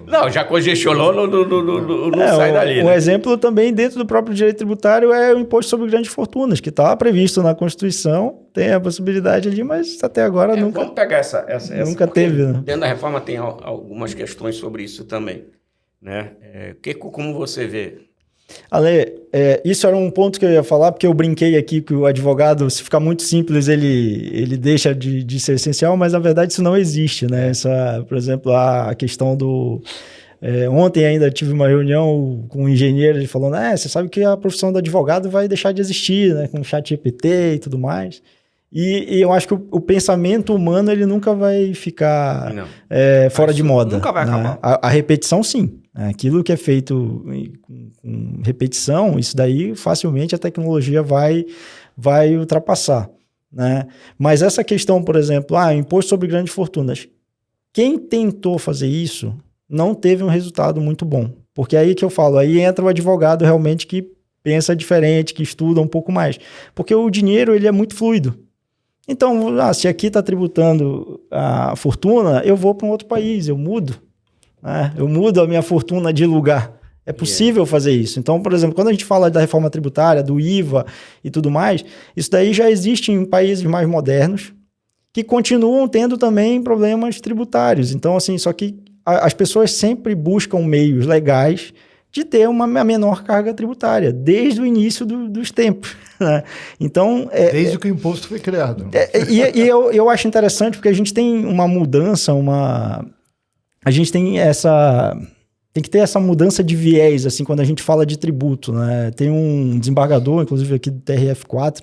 Não, já congestionou, não sai dali. Um exemplo também dentro do próprio direito tributário é o imposto sobre grandes fortunas, que está previsto na Constituição, tem a possibilidade ali, mas até agora nunca... Vamos pegar essa nunca teve, né? Dentro da reforma tem algumas questões sobre isso também. Né? Como você vê... Ale, isso era um ponto que eu ia falar, porque eu brinquei aqui que o advogado, se ficar muito simples, ele deixa de ser essencial, mas na verdade isso não existe, né? Por exemplo, a questão do... ontem ainda tive uma reunião com um engenheiro, ele falando, você sabe que a profissão do advogado vai deixar de existir, né? Com o ChatGPT e tudo mais. E eu acho que o pensamento humano ele nunca vai ficar fora de moda. Nunca vai acabar. A repetição, sim. Aquilo que é feito com repetição, isso daí facilmente a tecnologia vai ultrapassar. Né? Mas essa questão, por exemplo, imposto sobre grandes fortunas. Quem tentou fazer isso não teve um resultado muito bom. Porque aí que eu falo, aí entra o advogado realmente que pensa diferente, que estuda um pouco mais. Porque o dinheiro ele é muito fluido. Então, se aqui está tributando a fortuna, eu vou para um outro país, eu mudo. Eu mudo a minha fortuna de lugar. É possível fazer isso. Então, por exemplo, quando a gente fala da reforma tributária, do IVA e tudo mais, isso daí já existe em países mais modernos que continuam tendo também problemas tributários. Então, assim, só que as pessoas sempre buscam meios legais de ter uma menor carga tributária, desde o início dos tempos. Né? Então, desde que o imposto foi criado. Eu acho interessante porque a gente tem uma mudança, a gente tem que ter essa mudança de viés, assim, quando a gente fala de tributo, né? Tem um desembargador, inclusive aqui do TRF4,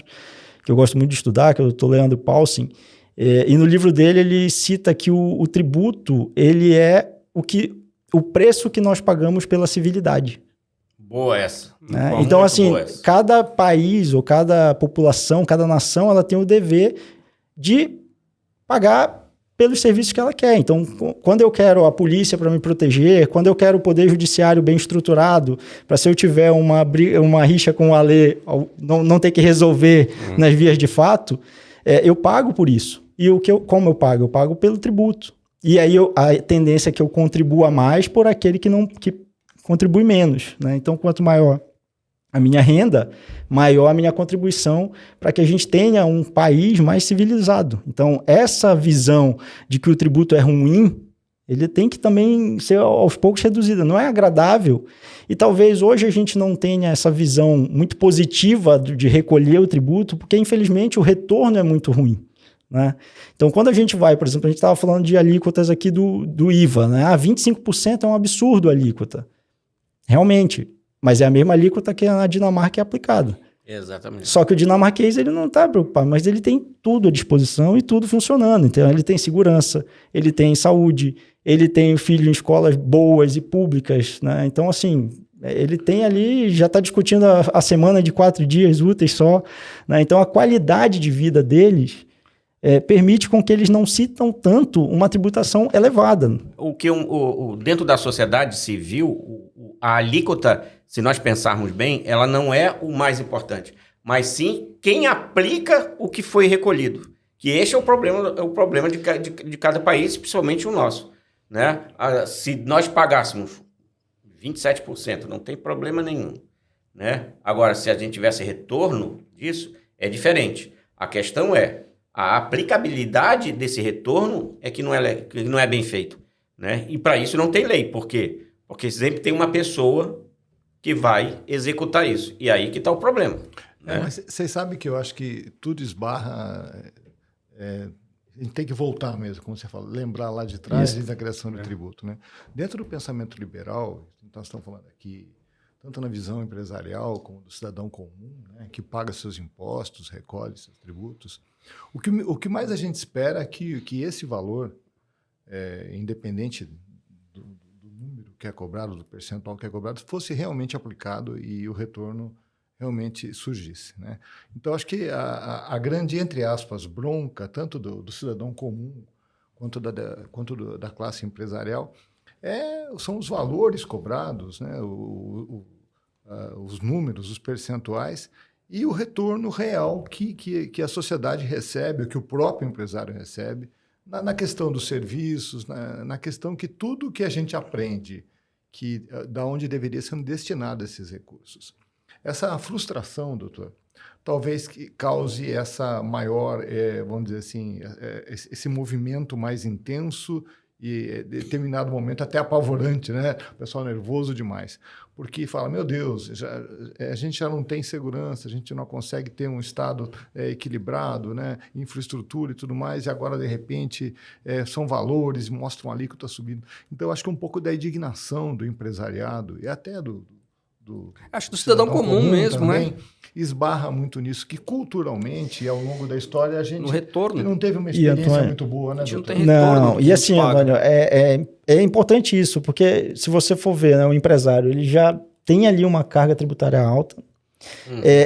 que eu gosto muito de estudar, que é o Dr. Leandro Paulsen, e no livro dele ele cita que o tributo, ele é o preço que nós pagamos pela civilidade. Boa essa. Né? Então, assim, cada país ou cada população, cada nação, ela tem o dever de pagar pelos serviços que ela quer. Então, quando eu quero a polícia para me proteger, quando eu quero o poder judiciário bem estruturado, para se eu tiver uma rixa com o Ale, não ter que resolver nas vias de fato, eu pago por isso. E como eu pago? Eu pago pelo tributo. E aí a tendência é que eu contribua mais por aquele que contribui menos, né? Então, quanto maior a minha renda, maior a minha contribuição para que a gente tenha um país mais civilizado. Então, essa visão de que o tributo é ruim, ele tem que também ser aos poucos reduzida. Não é agradável. E talvez hoje a gente não tenha essa visão muito positiva de recolher o tributo, porque, infelizmente, o retorno é muito ruim, né? Então, quando a gente vai, por exemplo, a gente estava falando de alíquotas aqui do IVA, né? 25% é um absurdo a alíquota. Realmente. Mas é a mesma alíquota que na Dinamarca é aplicada. Exatamente. Só que o dinamarquês ele não está preocupado, mas ele tem tudo à disposição e tudo funcionando. Então, ele tem segurança, ele tem saúde, ele tem filho em escolas boas e públicas, né? Então, assim, ele tem ali, já está discutindo a semana de 4 dias úteis só, né? Então, a qualidade de vida deles permite com que eles não citam tanto uma tributação elevada. O que dentro da sociedade civil, a alíquota, se nós pensarmos bem, ela não é o mais importante, mas sim quem aplica o que foi recolhido. Que este é o problema de cada país, principalmente o nosso, né? Se nós pagássemos 27%, não tem problema nenhum, né? Agora, se a gente tivesse retorno disso, é diferente. A questão é a aplicabilidade desse retorno que não é bem feito, né? E para isso não tem lei. Por quê? Porque sempre tem uma pessoa que vai executar isso. E aí que está o problema. Né? Mas vocês sabem que eu acho que tudo esbarra... a gente tem que voltar mesmo, como você fala, lembrar lá de trás da criação do tributo, né? Dentro do pensamento liberal, nós estamos falando aqui, tanto na visão empresarial como do cidadão comum, né, que paga seus impostos, recolhe seus tributos, o que mais a gente espera é que esse valor, independente do número que é cobrado, do percentual que é cobrado, fosse realmente aplicado e o retorno realmente surgisse, né? Então, acho que a grande, entre aspas, bronca, tanto do cidadão comum quanto da classe empresarial, são os valores cobrados, né? Os números, os percentuais e o retorno real que a sociedade recebe, ou que o próprio empresário recebe, na questão dos serviços, na questão que tudo que a gente aprende, da onde deveria ser destinado esses recursos. Essa frustração, doutor, talvez que cause essa maior, vamos dizer assim, esse movimento mais intenso e, em determinado momento, até apavorante, né? O pessoal nervoso demais. Porque fala, meu Deus, a gente já não tem segurança, a gente não consegue ter um Estado equilibrado, né? Infraestrutura e tudo mais, e agora, de repente, são valores, mostram a alíquota subindo. Então, acho que um pouco da indignação do empresariado e até acho do cidadão comum mesmo, também, né? Esbarra muito nisso, que culturalmente e ao longo da história a gente no retorno não teve uma experiência muito boa, né, doutor? Não, e assim, Antônio, é importante isso, porque se você for ver, né, o empresário, ele já tem ali uma carga tributária alta,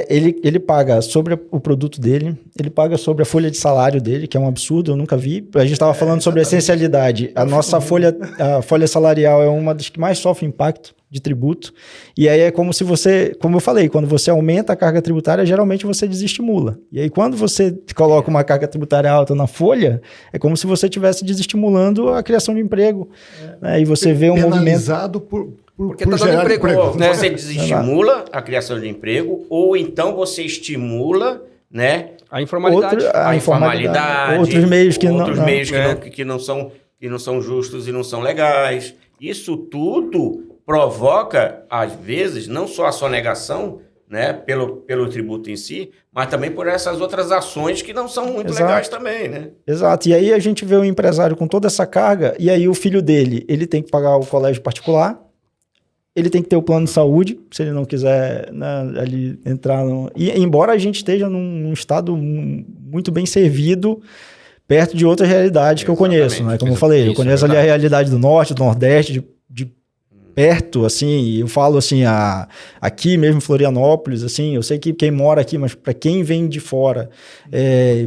ele paga sobre o produto dele, ele paga sobre a folha de salário dele, que é um absurdo, eu nunca vi. A gente estava falando sobre a essencialidade. A nossa folha salarial é uma das que mais sofre impacto de tributo. E aí é como se você, como eu falei, quando você aumenta a carga tributária, geralmente você desestimula. E aí quando você coloca uma carga tributária alta na folha, é como se você estivesse desestimulando a criação de emprego. Né? E você vê um penalizado movimento... Porque está dando emprego, né? Você desestimula a criação de emprego, ou então você estimula, né, a informalidade. A informalidade, outros meios que não são justos e não são legais. Isso tudo provoca, às vezes, não só a sonegação, né, pelo tributo em si, mas também por essas outras ações que não são muito legais também, né? Exato. E aí a gente vê o empresário com toda essa carga, e aí o filho dele, ele tem que pagar o colégio particular, ele tem que ter o plano de saúde, se ele não quiser, né, ali entrar... E embora a gente esteja num estado muito bem servido, perto de outras realidades que eu conheço, né? Como eu falei, eu conheço ali a realidade do Norte, do Nordeste, de perto, assim, eu falo assim, aqui mesmo em Florianópolis, assim, eu sei que quem mora aqui, mas para quem vem de fora,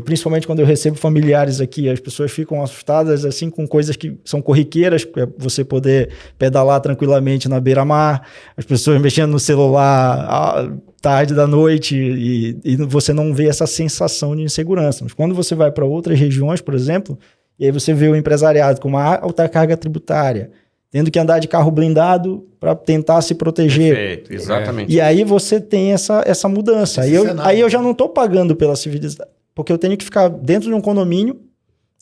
principalmente quando eu recebo familiares aqui, as pessoas ficam assustadas, assim, com coisas que são corriqueiras, para você poder pedalar tranquilamente na beira-mar, as pessoas mexendo no celular tarde da noite e você não vê essa sensação de insegurança. Mas quando você vai para outras regiões, por exemplo, e aí você vê o empresariado com uma alta carga tributária, tendo que andar de carro blindado para tentar se proteger. Perfeito, exatamente. E aí você tem essa mudança. Aí eu já não estou pagando pela civilização, porque eu tenho que ficar dentro de um condomínio,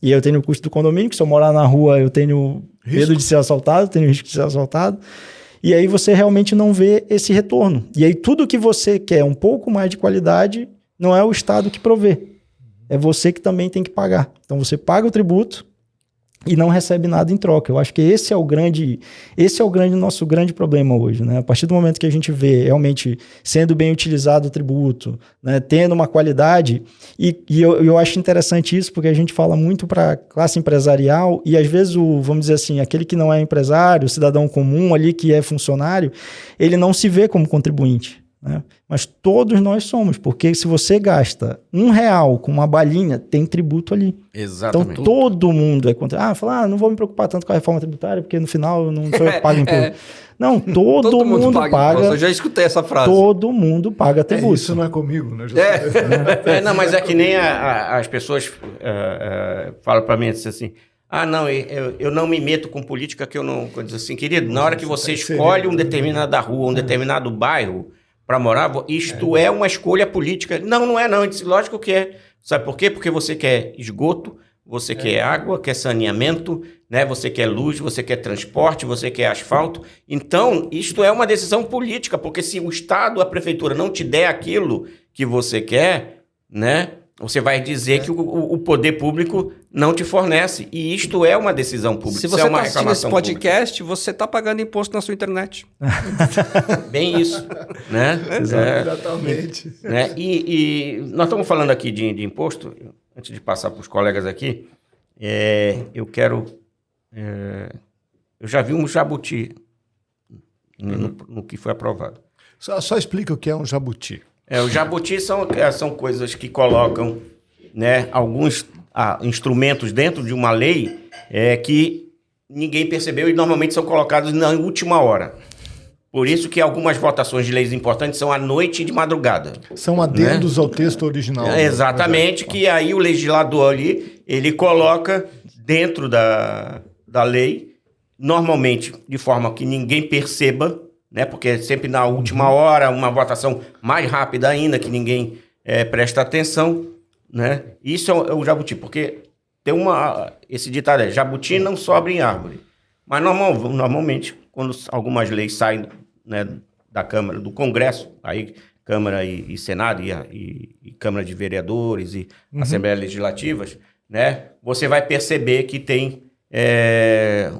e eu tenho o custo do condomínio, que se eu morar na rua eu tenho medo de ser assaltado, tenho risco de ser assaltado. E aí você realmente não vê esse retorno. E aí tudo que você quer um pouco mais de qualidade, não é o Estado que provê. É você que também tem que pagar. Então você paga o tributo e não recebe nada em troca. Eu acho que esse é o nosso grande problema hoje, né? A partir do momento que a gente vê realmente sendo bem utilizado o tributo, né? Tendo uma qualidade, e eu acho interessante isso, porque a gente fala muito para a classe empresarial, e às vezes vamos dizer assim, aquele que não é empresário, o cidadão comum ali que é funcionário, ele não se vê como contribuinte, né? Mas todos nós somos, porque se você gasta R$1 com uma balinha, tem tributo ali. Exatamente. Então todo mundo é contra. Não vou me preocupar tanto com a reforma tributária, porque no final eu não sou eu que pago imposto. Não, todo mundo paga. Eu já escutei essa frase. Todo mundo paga tributo. Isso não é comigo, né? Não, mas é que nem as pessoas falam para mim assim, não, eu não me meto com política que eu não... Eu digo assim, querido, na hora que você escolhe uma determinada rua, um determinado bairro para morar, isto é uma escolha política. Não é não. Eu disse, lógico que é. Sabe por quê? Porque você quer esgoto, você quer água, quer saneamento, né? Você quer luz, você quer transporte, você quer asfalto. Então, isto é uma decisão política, porque se o Estado, a prefeitura não te der aquilo que você quer, né? Você vai dizer que o poder público não te fornece. E isto é uma decisão pública. Se você está assistindo esse podcast, você está pagando imposto na sua internet. Bem isso, né? Exatamente. Né? E nós estamos falando aqui de imposto. Antes de passar para os colegas aqui, eu quero... eu já vi um jabuti no que foi aprovado. Só explica o que é um jabuti. O jabuti são coisas que colocam, né, alguns instrumentos dentro de uma lei que ninguém percebeu e normalmente são colocados na última hora. Por isso que algumas votações de leis importantes são à noite e de madrugada. São adendos, né, ao texto original. Exatamente, que aí o legislador ali, ele coloca dentro da lei, normalmente de forma que ninguém perceba, né? Porque sempre na última hora, uma votação mais rápida ainda, que ninguém presta atenção, né? Isso é o jabuti, porque tem esse ditado jabuti não sobra em árvore. Mas normalmente, quando algumas leis saem, né, da Câmara, do Congresso, aí Câmara e Senado e Câmara de Vereadores e Assembleias Legislativas, né? Você vai perceber que tem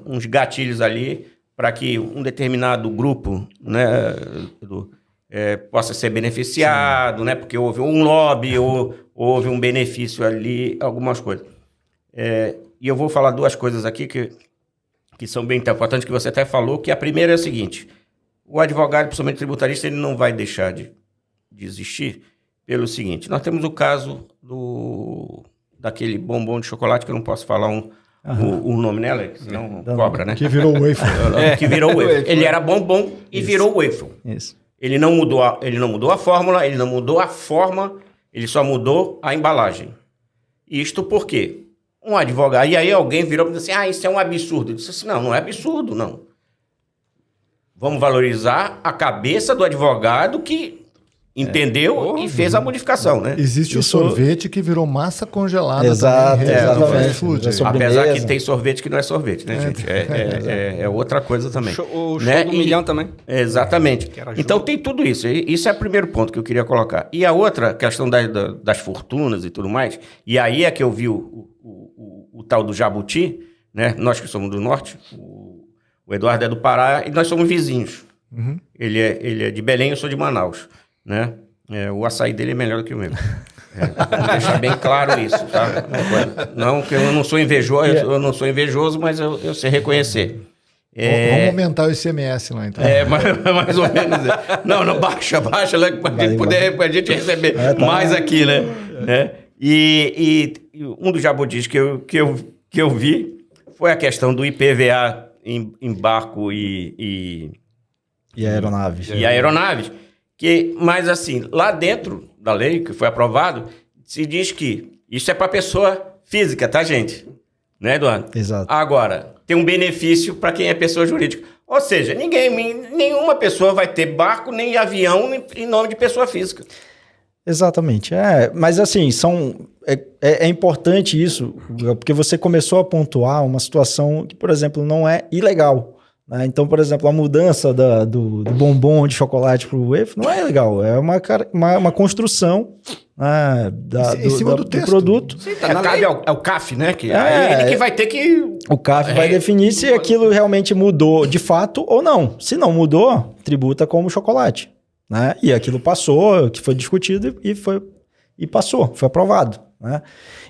uns gatilhos ali para que um determinado grupo, né, possa ser beneficiado, né, porque houve um lobby ou houve um benefício ali, algumas coisas. E eu vou falar duas coisas aqui que são bem importantes, que você até falou, que a primeira é a seguinte: o advogado, principalmente tributarista, ele não vai deixar de existir pelo seguinte: nós temos o caso daquele bombom de chocolate, que eu não posso falar o nome nela, senão cobra, né? Que virou waffle. Que virou waffle. Ele era bombom e virou waffle. Isso. Ele não mudou a fórmula, ele não mudou a forma, ele só mudou a embalagem. Isto por quê? Um advogado... E aí alguém virou e disse assim, isso é um absurdo. Eu disse assim, não é absurdo, não. Vamos valorizar a cabeça do advogado que entendeu e fez a modificação, né? Existe o sorvete que virou massa congelada. Exato, também, exatamente. do fast food. Apesar que tem sorvete que não é sorvete, né, gente? É outra coisa também. O show né? do milhão também. Exatamente. Então tem tudo isso. Isso é o primeiro ponto que eu queria colocar. E a outra questão das fortunas e tudo mais, e aí é que eu vi o tal do jabuti, né? Nós que somos do norte, o Eduardo é do Pará e nós somos vizinhos. Uhum. Ele é de Belém, eu sou de Manaus, né? O açaí dele é melhor do que o meu. Vamos deixar bem claro isso, tá? Não, que eu não sou invejoso, eu não sou invejoso, mas eu sei reconhecer. Vamos aumentar o ICMS lá, então. Mais ou menos. Não, baixa, né? Pra gente receber mais aqui, né? E um dos jabutis que eu vi foi a questão do IPVA em barco e aeronaves. E aeronaves. Mas assim, lá dentro da lei que foi aprovado, se diz que isso é para pessoa física, tá, gente? Né, Eduardo? Exato. Agora, tem um benefício para quem é pessoa jurídica. Ou seja, nenhuma pessoa vai ter barco nem avião em nome de pessoa física. Exatamente. Mas assim, é importante isso, porque você começou a pontuar uma situação que, por exemplo, não é ilegal. Né? Então, por exemplo, a mudança do bombom de chocolate para o wafer não é legal. É uma construção em cima do produto. Sim, cabe ao CAF, né? Ele que vai ter que... O CAF vai definir se aquilo realmente mudou de fato ou não. Se não mudou, tributa como chocolate. Né? E aquilo passou, que foi discutido e passou, foi aprovado. Né?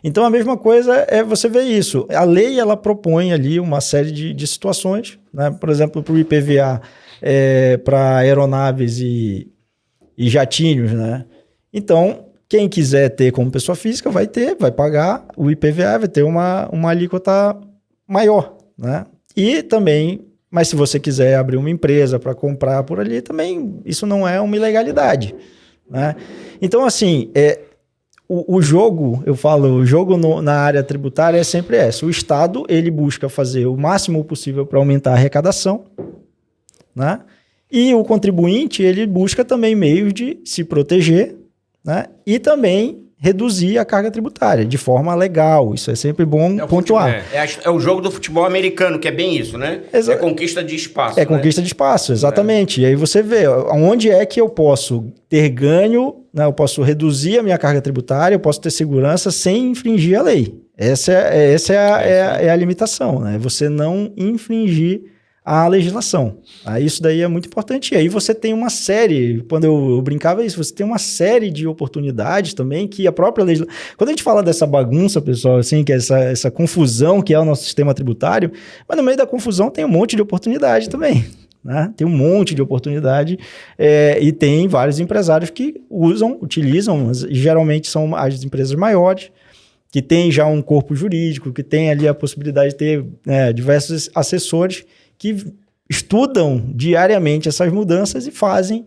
Então a mesma coisa é você ver isso. A lei ela propõe ali uma série de situações, né? Por exemplo, para o IPVA para aeronaves e jatinhos. Né? Então, quem quiser ter como pessoa física vai pagar o IPVA, vai ter uma alíquota maior. Né? E também... Mas se você quiser abrir uma empresa para comprar por ali, também isso não é uma ilegalidade. Né? Então, assim, o jogo, o jogo na área tributária é sempre esse. O Estado, ele busca fazer o máximo possível para aumentar a arrecadação, né? E o contribuinte, ele busca também meios de se proteger, né? E também reduzir a carga tributária de forma legal. Isso é sempre bom pontuar. É o jogo do futebol americano, que é bem isso, né? É conquista de espaço. É conquista de espaço, exatamente. E aí você vê onde é que eu posso ter ganho, né? Eu posso reduzir a minha carga tributária, eu posso ter segurança sem infringir a lei. Essa é a limitação, né? Você não infringir a legislação. Isso daí é muito importante. E aí você tem uma série, quando eu brincava isso, você tem uma série de oportunidades também que a própria legislação... Quando a gente fala dessa bagunça, pessoal, assim, que é essa confusão que é o nosso sistema tributário, mas no meio da confusão tem um monte de oportunidade também. Né? Tem um monte de oportunidade e tem vários empresários que utilizam, geralmente são as empresas maiores, que tem já um corpo jurídico, que tem ali a possibilidade de ter diversos assessores que estudam diariamente essas mudanças e fazem.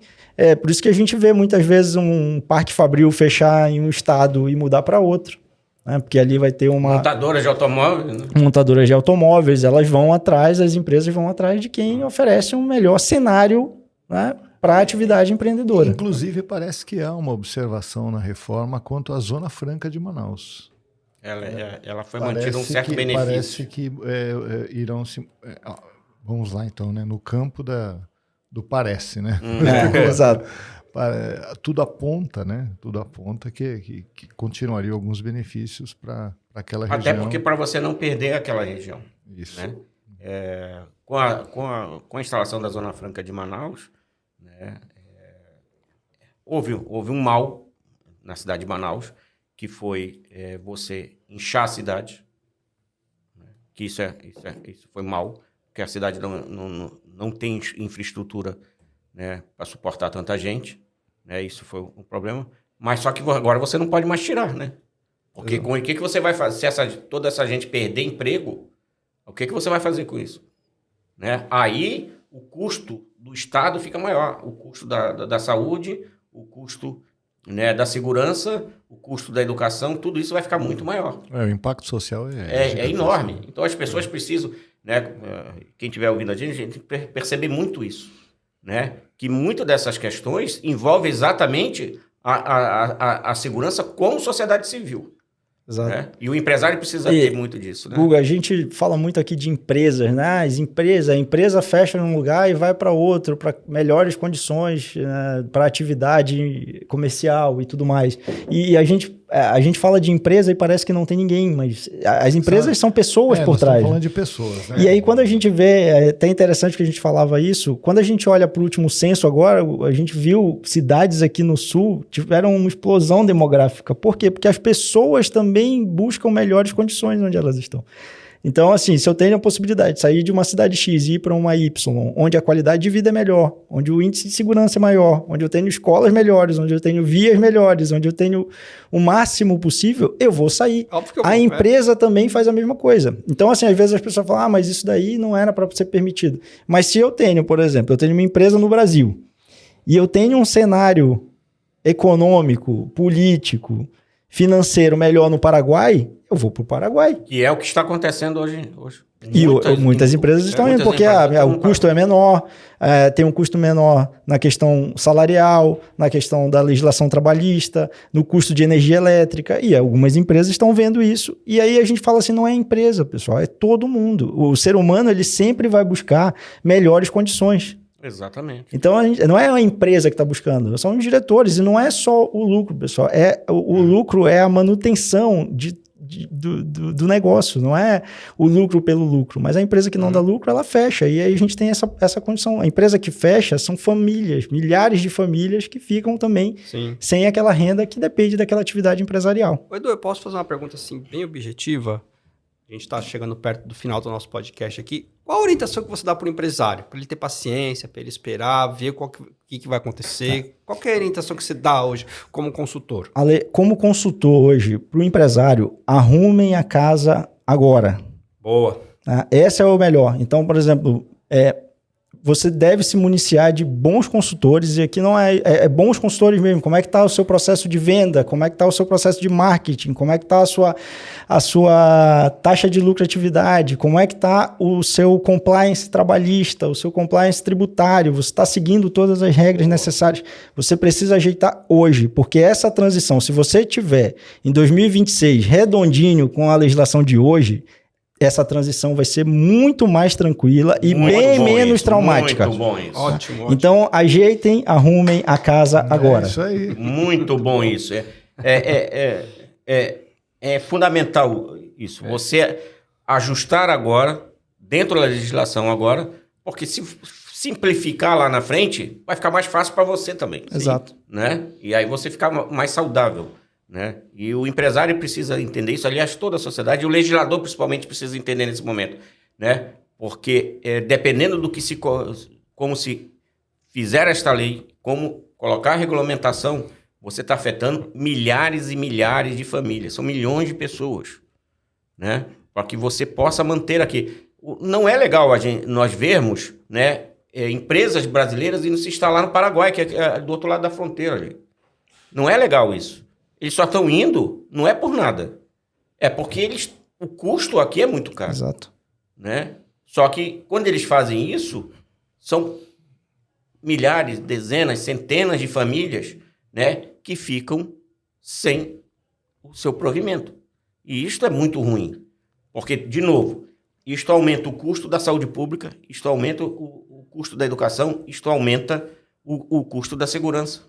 Por isso que a gente vê muitas vezes um parque fabril fechar em um estado e mudar para outro. Né? Porque ali vai ter uma... Montadoras de automóveis. Né? Montadoras de automóveis, elas vão atrás, as empresas vão atrás de quem oferece um melhor cenário, né, para a atividade empreendedora. Inclusive, parece que há uma observação na reforma quanto à Zona Franca de Manaus. Ela foi mantida um certo benefício. Parece que irão se... Vamos lá, então, né? No campo do parece, né? Exato. Tudo aponta, né? Tudo aponta que continuaria alguns benefícios para aquela região. Até porque para você não perder aquela região. Isso. Né? Com a instalação da Zona Franca de Manaus, né, houve um mal na cidade de Manaus, que foi você inchar a cidade, né? Que isso foi mal, porque a cidade não tem infraestrutura, né, para suportar tanta gente, né? Isso foi um problema. Mas só que agora você não pode mais tirar, né? Porque com o que você vai fazer? Se toda essa gente perder emprego, o que você vai fazer com isso? Né? Aí o custo do Estado fica maior, o custo da saúde, o custo, né, da segurança, o custo da educação, tudo isso vai ficar muito maior. O impacto social é enorme. Então as pessoas precisam, né, quem estiver ouvindo a gente tem que perceber muito isso, né? Que muitas dessas questões envolvem exatamente a segurança como sociedade civil. Exato. Né? E o empresário precisa ter muito disso. Né? Guga, a gente fala muito aqui de empresas, né? A empresa fecha num lugar e vai para outro, para melhores condições, né? Para atividade comercial e tudo mais. E a gente fala de empresa e parece que não tem ninguém, mas as empresas são pessoas por trás. Estamos falando de pessoas. Né? E aí, quando a gente vê, é até interessante que a gente falava isso, quando a gente olha para o último censo agora, a gente viu cidades aqui no sul tiveram uma explosão demográfica. Por quê? Porque as pessoas também buscam melhores condições onde elas estão. Então, assim, se eu tenho a possibilidade de sair de uma cidade X e ir para uma Y, onde a qualidade de vida é melhor, onde o índice de segurança é maior, onde eu tenho escolas melhores, onde eu tenho vias melhores, onde eu tenho o máximo possível, eu vou sair. A empresa também faz a mesma coisa. Então, assim, às vezes as pessoas falam, mas isso daí não era para ser permitido. Mas se eu tenho, por exemplo, eu tenho uma empresa no Brasil e eu tenho um cenário econômico, político, financeiro melhor no Paraguai, eu vou para o Paraguai. E é o que está acontecendo hoje. E muitas empresas estão indo, porque o custo é menor, tem um custo menor na questão salarial, na questão da legislação trabalhista, no custo de energia elétrica, e algumas empresas estão vendo isso. E aí a gente fala assim, não é empresa, pessoal, é todo mundo. O ser humano, ele sempre vai buscar melhores condições. Exatamente. Então, não é a empresa que está buscando, são os diretores, e não é só o lucro, pessoal. O lucro é a manutenção do negócio, não é o lucro pelo lucro, mas a empresa que não dá lucro, ela fecha, e aí a gente tem essa condição. A empresa que fecha são famílias, milhares de famílias que ficam também sem aquela renda que depende daquela atividade empresarial. Edu, eu posso fazer uma pergunta assim, bem objetiva? A gente está chegando perto do final do nosso podcast aqui. Qual a orientação que você dá para o empresário? Para ele ter paciência, para ele esperar, ver o que vai acontecer? Qual que é a orientação que você dá hoje como consultor? Ale, como consultor hoje, para o empresário, arrumem a casa agora. Boa. Essa é o melhor. Então, por exemplo, você deve se municiar de bons consultores, e aqui não é bons consultores mesmo. Como é que está o seu processo de venda? Como é que está o seu processo de marketing? Como é que está a sua taxa de lucratividade? Como é que está o seu compliance trabalhista, o seu compliance tributário? Você está seguindo todas as regras necessárias? Você precisa ajeitar hoje, porque essa transição, se você tiver em 2026 redondinho com a legislação de hoje, essa transição vai ser muito mais tranquila e bem menos traumática. Muito bom isso. Ótimo. Então, ajeitem, arrumem a casa agora. É isso aí. Muito bom isso. É fundamental isso. Você ajustar agora, dentro da legislação agora, porque se simplificar lá na frente, vai ficar mais fácil para você também. Exato. Né? E aí você fica mais saudável. Né? E o empresário precisa entender isso, aliás, toda a sociedade, e o legislador principalmente precisa entender nesse momento, né? Porque dependendo do que como se fizer esta lei, como colocar a regulamentação, você está afetando milhares e milhares de famílias, são milhões de pessoas, né? Para que você possa manter aqui. Não é legal nós vermos, né, empresas brasileiras indo se instalar no Paraguai, que é do outro lado da fronteira ali. Não é legal isso. Eles só estão indo, não é por nada. É porque o custo aqui é muito caro. Exato. Né? Só que quando eles fazem isso, são milhares, dezenas, centenas de famílias, né, que ficam sem o seu provimento. E isto é muito ruim. Porque, de novo, isto aumenta o custo da saúde pública, isto aumenta o custo da educação, isto aumenta o custo da segurança.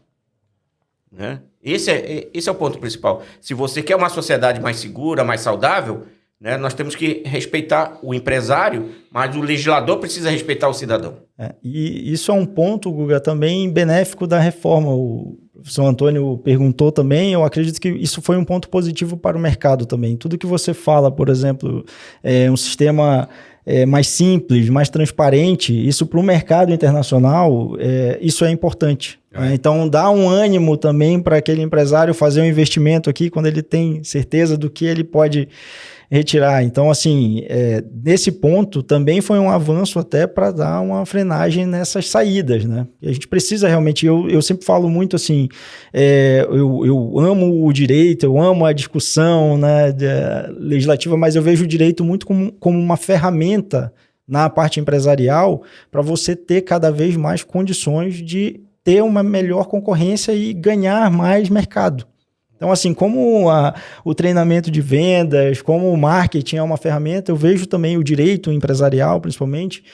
Né? Esse é o ponto principal. Se você quer uma sociedade mais segura, mais saudável, né, nós temos que respeitar o empresário, mas o legislador precisa respeitar o cidadão. E isso é um ponto, Guga, também benéfico da reforma. O professor Antônio perguntou também, eu acredito que isso foi um ponto positivo para o mercado também. Tudo que você fala, por exemplo, um sistema mais simples, mais transparente, isso para o mercado internacional, isso é importante. Então, dá um ânimo também para aquele empresário fazer um investimento aqui quando ele tem certeza do que ele pode retirar. Então, assim, nesse ponto também foi um avanço até para dar uma frenagem nessas saídas, né? E a gente precisa realmente, eu sempre falo muito assim, eu amo o direito, eu amo a discussão, né, legislativa, mas eu vejo o direito muito como uma ferramenta na parte empresarial para você ter cada vez mais condições de ter uma melhor concorrência e ganhar mais mercado. Então, assim, como o treinamento de vendas, como o marketing é uma ferramenta, eu vejo também o direito empresarial, principalmente,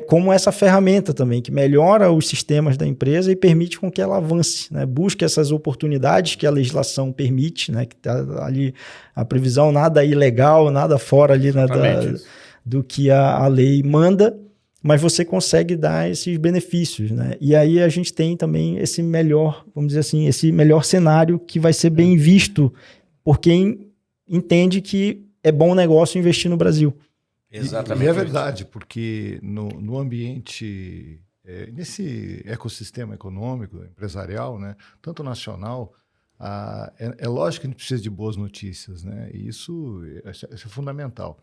como essa ferramenta também, que melhora os sistemas da empresa e permite com que ela avance, né? Busque essas oportunidades que a legislação permite, né? Que está ali a previsão, nada ilegal, nada fora ali do que a lei manda, mas você consegue dar esses benefícios, né? E aí a gente tem também esse melhor, vamos dizer assim, esse melhor cenário que vai ser bem visto por quem entende que é bom negócio investir no Brasil. Exatamente. E é verdade, porque no ambiente, nesse ecossistema econômico, empresarial, né, tanto nacional, é lógico que a gente precisa de boas notícias, né? E isso é fundamental.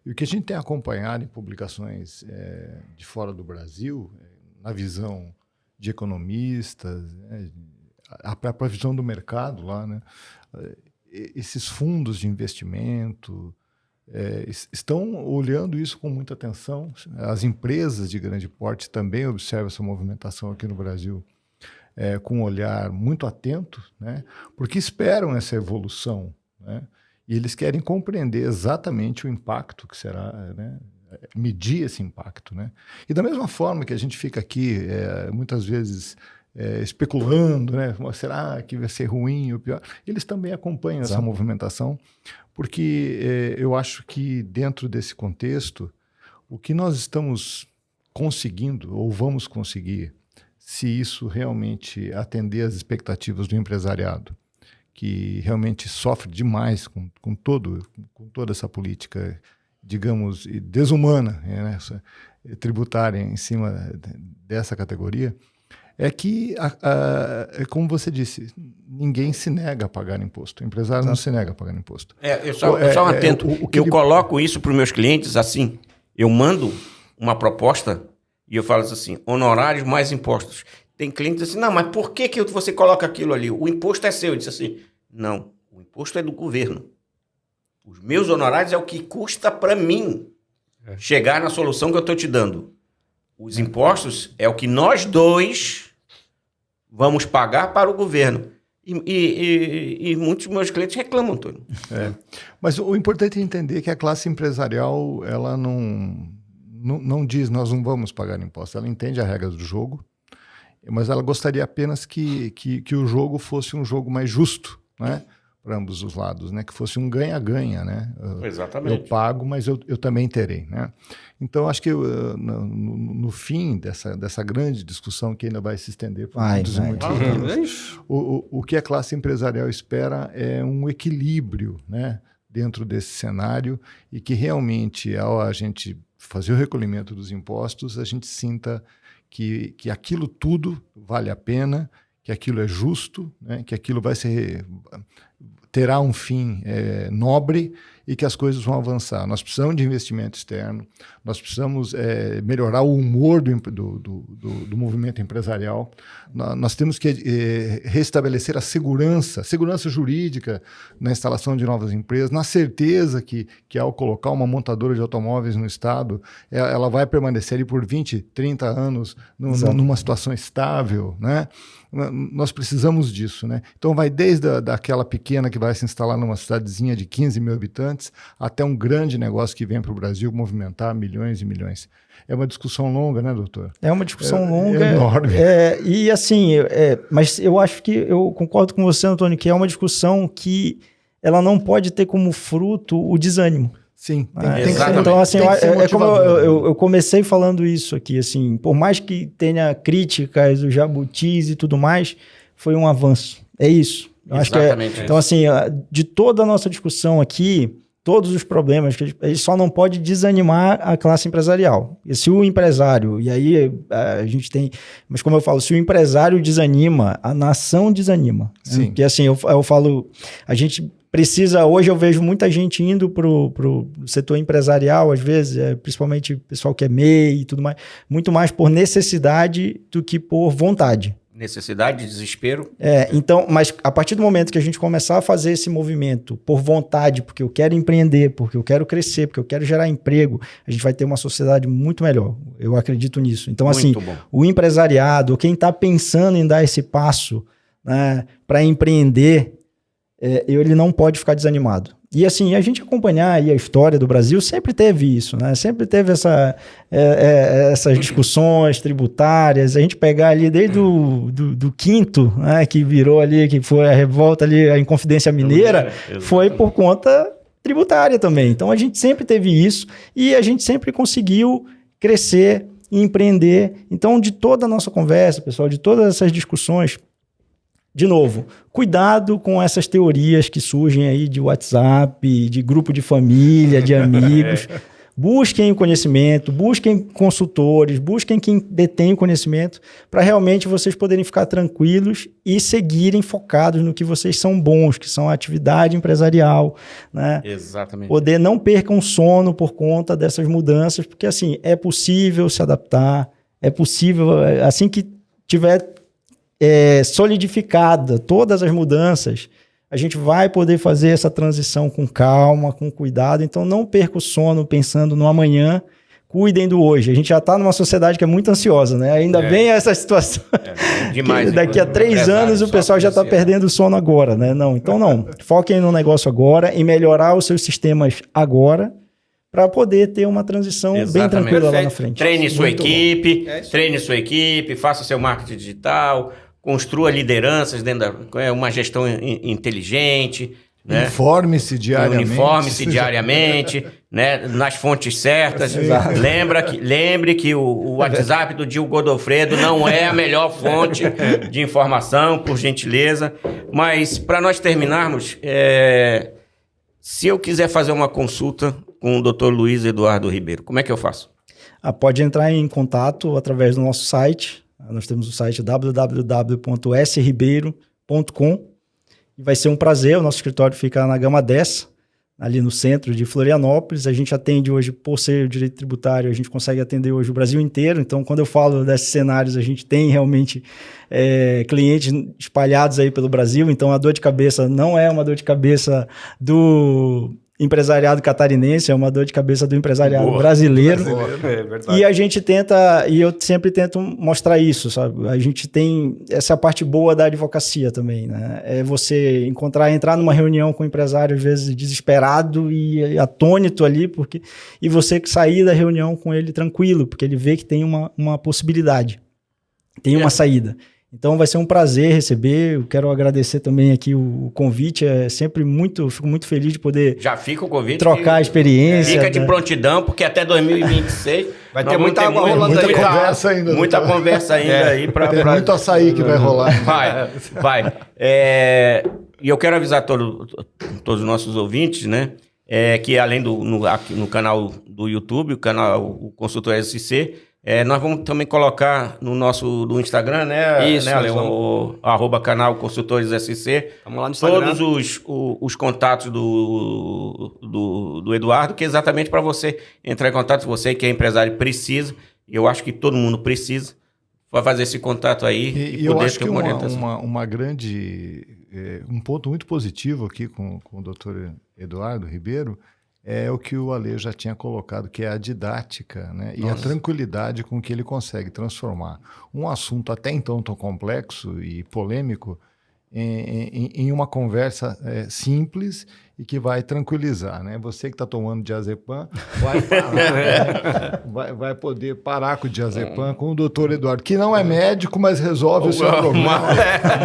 E o que a gente tem acompanhado em publicações de fora do Brasil, na visão de economistas, né, a visão do mercado lá, né? esses fundos de investimento estão olhando isso com muita atenção. As empresas de grande porte também observam essa movimentação aqui no Brasil com um olhar muito atento, né? Porque esperam essa evolução, né? E eles querem compreender exatamente o impacto que será, né? Medir esse impacto, né? E da mesma forma que a gente fica aqui muitas vezes especulando, né? Será que vai ser ruim ou pior? Eles também acompanham essa movimentação, porque eu acho que dentro desse contexto, o que nós estamos conseguindo ou vamos conseguir, se isso realmente atender às expectativas do empresariado, que realmente sofre demais com toda essa política, digamos, desumana, né, tributária em cima dessa categoria, é que, como você disse, ninguém se nega a pagar imposto. O empresário não se nega a pagar imposto. Eu só atento. Eu coloco isso para os meus clientes assim, eu mando uma proposta e eu falo assim, honorários mais impostos. Tem clientes assim, não, mas por que você coloca aquilo ali? O imposto é seu. Eu disse assim, não, o imposto é do governo. Os meus honorários é o que custa para mim chegar na solução que eu estou te dando. Os impostos é o que nós dois vamos pagar para o governo. E muitos dos meus clientes reclamam, Antônio. Mas o importante é entender que a classe empresarial, ela não diz nós não vamos pagar impostos. Ela entende a regra do jogo, mas ela gostaria apenas que o jogo fosse um jogo mais justo, né? Para ambos os lados, né? Que fosse um ganha-ganha, né? Exatamente. Eu pago, mas eu também terei, né? Então, acho que no fim dessa grande discussão que ainda vai se estender por muitos e muitos anos, o que a classe empresarial espera é um equilíbrio, né? Dentro desse cenário e que realmente, ao a gente fazer o recolhimento dos impostos, a gente sinta que aquilo tudo vale a pena, que aquilo é justo, né? Que aquilo terá um fim nobre e que as coisas vão avançar. Nós precisamos de investimento externo, nós precisamos melhorar o humor do movimento empresarial, nós temos que restabelecer a segurança jurídica na instalação de novas empresas, na certeza que ao colocar uma montadora de automóveis no Estado, ela vai permanecer ali por 20, 30 anos numa situação estável, né? Nós precisamos disso, né? Então vai desde daquela pequena que vai se instalar numa cidadezinha de 15 mil habitantes até um grande negócio que vem para o Brasil movimentar milhões e milhões. É uma discussão longa, né, doutor? É uma discussão longa. É enorme. E assim, mas eu acho que eu concordo com você, Antônio, que é uma discussão que ela não pode ter como fruto o desânimo. Sim, tem que ser. Então, assim, como eu comecei falando isso aqui, assim, por mais que tenha críticas, os jabutis e tudo mais, foi um avanço. É isso. Eu acho que então, assim, de toda a nossa discussão aqui, todos os problemas, ele só não pode desanimar a classe empresarial. E se o empresário, e aí a gente tem... Mas como eu falo, se o empresário desanima, a nação desanima. Sim. Porque assim, eu falo, a gente precisa... Hoje eu vejo muita gente indo pro setor empresarial, às vezes, principalmente o pessoal que é MEI e tudo mais, muito mais por necessidade do que por vontade. Necessidade, desespero. Então, mas a partir do momento que a gente começar a fazer esse movimento por vontade, porque eu quero empreender, porque eu quero crescer, porque eu quero gerar emprego, a gente vai ter uma sociedade muito melhor. Eu acredito nisso. Então, muito assim, bom. O empresariado, quem está pensando em dar esse passo, né, para empreender, ele não pode ficar desanimado. E assim, a gente acompanhar aí a história do Brasil, sempre teve isso, né? Sempre teve essas discussões tributárias, a gente pegar ali desde do quinto, né, que virou ali, que foi a revolta ali, a Inconfidência Mineira, foi por conta tributária também. Então a gente sempre teve isso e a gente sempre conseguiu crescer e empreender. Então, de toda a nossa conversa, pessoal, de todas essas discussões, de novo, cuidado com essas teorias que surgem aí de WhatsApp, de grupo de família, de amigos. Busquem o conhecimento, busquem consultores, busquem quem detém o conhecimento para realmente vocês poderem ficar tranquilos e seguirem focados no que vocês são bons, que são a atividade empresarial, né? Exatamente. Não percam sono por conta dessas mudanças, porque assim, é possível se adaptar, é possível, assim que tiver solidificada todas as mudanças, a gente vai poder fazer essa transição com calma, com cuidado. Então, não perca o sono pensando no amanhã, cuidem do hoje. A gente já está numa sociedade que é muito ansiosa, né? Ainda bem essa situação. Demais. Daqui a 3 anos o pessoal já está perdendo o sono agora, né? Então, foquem no negócio agora, em melhorar os seus sistemas agora, para poder ter uma transição bem tranquila lá na frente. Treine sua equipe, faça seu marketing digital, construa lideranças dentro da uma gestão inteligente. Né? Uniforme-se diariamente, né? Nas fontes certas. Lembre que o WhatsApp do Dil Godofredo não é a melhor fonte de informação, por gentileza. Mas, para nós terminarmos, se eu quiser fazer uma consulta com o Dr. Luiz Eduardo Ribeiro, como é que eu faço? Pode entrar em contato através do nosso site. Nós temos o site www.sribeiro.com. E vai ser um prazer, o nosso escritório fica na Gama 10, ali no centro de Florianópolis. A gente atende hoje, por ser direito tributário, a gente consegue atender hoje o Brasil inteiro. Então, quando eu falo desses cenários, a gente tem realmente clientes espalhados aí pelo Brasil. Então, a dor de cabeça não é uma dor de cabeça do empresariado catarinense, é uma dor de cabeça do empresariado brasileiro. É verdade. E a gente tenta, e eu sempre tento mostrar isso, sabe? A gente tem, essa é a parte boa da advocacia também, né? É você entrar numa reunião com o empresário, às vezes desesperado e atônito ali, e você sair da reunião com ele tranquilo, porque ele vê que tem uma possibilidade, tem uma saída. Então vai ser um prazer receber, eu quero agradecer também aqui o convite, fico muito feliz de poder já fica o convite, trocar a experiência. Fica de prontidão, porque até 2026 vai ter muita água rolando aí. Muita conversa ainda aí. Tem muito açaí que vai rolar. Vai. E eu quero avisar todos os nossos ouvintes, né? Que além aqui no canal do YouTube, o Consultor SC, nós vamos também colocar no Instagram, né? Isso, né, o @canal Consultores SC. Vamos lá no Instagram. Todos os contatos do Eduardo, que é exatamente para você entrar em contato, você que é empresário precisa, e eu acho que todo mundo precisa, vai fazer esse contato aí e poder eu acho ter uma orientação. Uma grande... um ponto muito positivo aqui com o Dr. Eduardo Ribeiro é o que o Ale já tinha colocado, que é a didática, né? E a tranquilidade com que ele consegue transformar um assunto até então tão complexo e polêmico em uma conversa simples e que vai tranquilizar, né? Você que está tomando diazepam vai parar, né? vai poder parar com o diazepam com o doutor Eduardo, que não é médico, mas resolve o seu problema.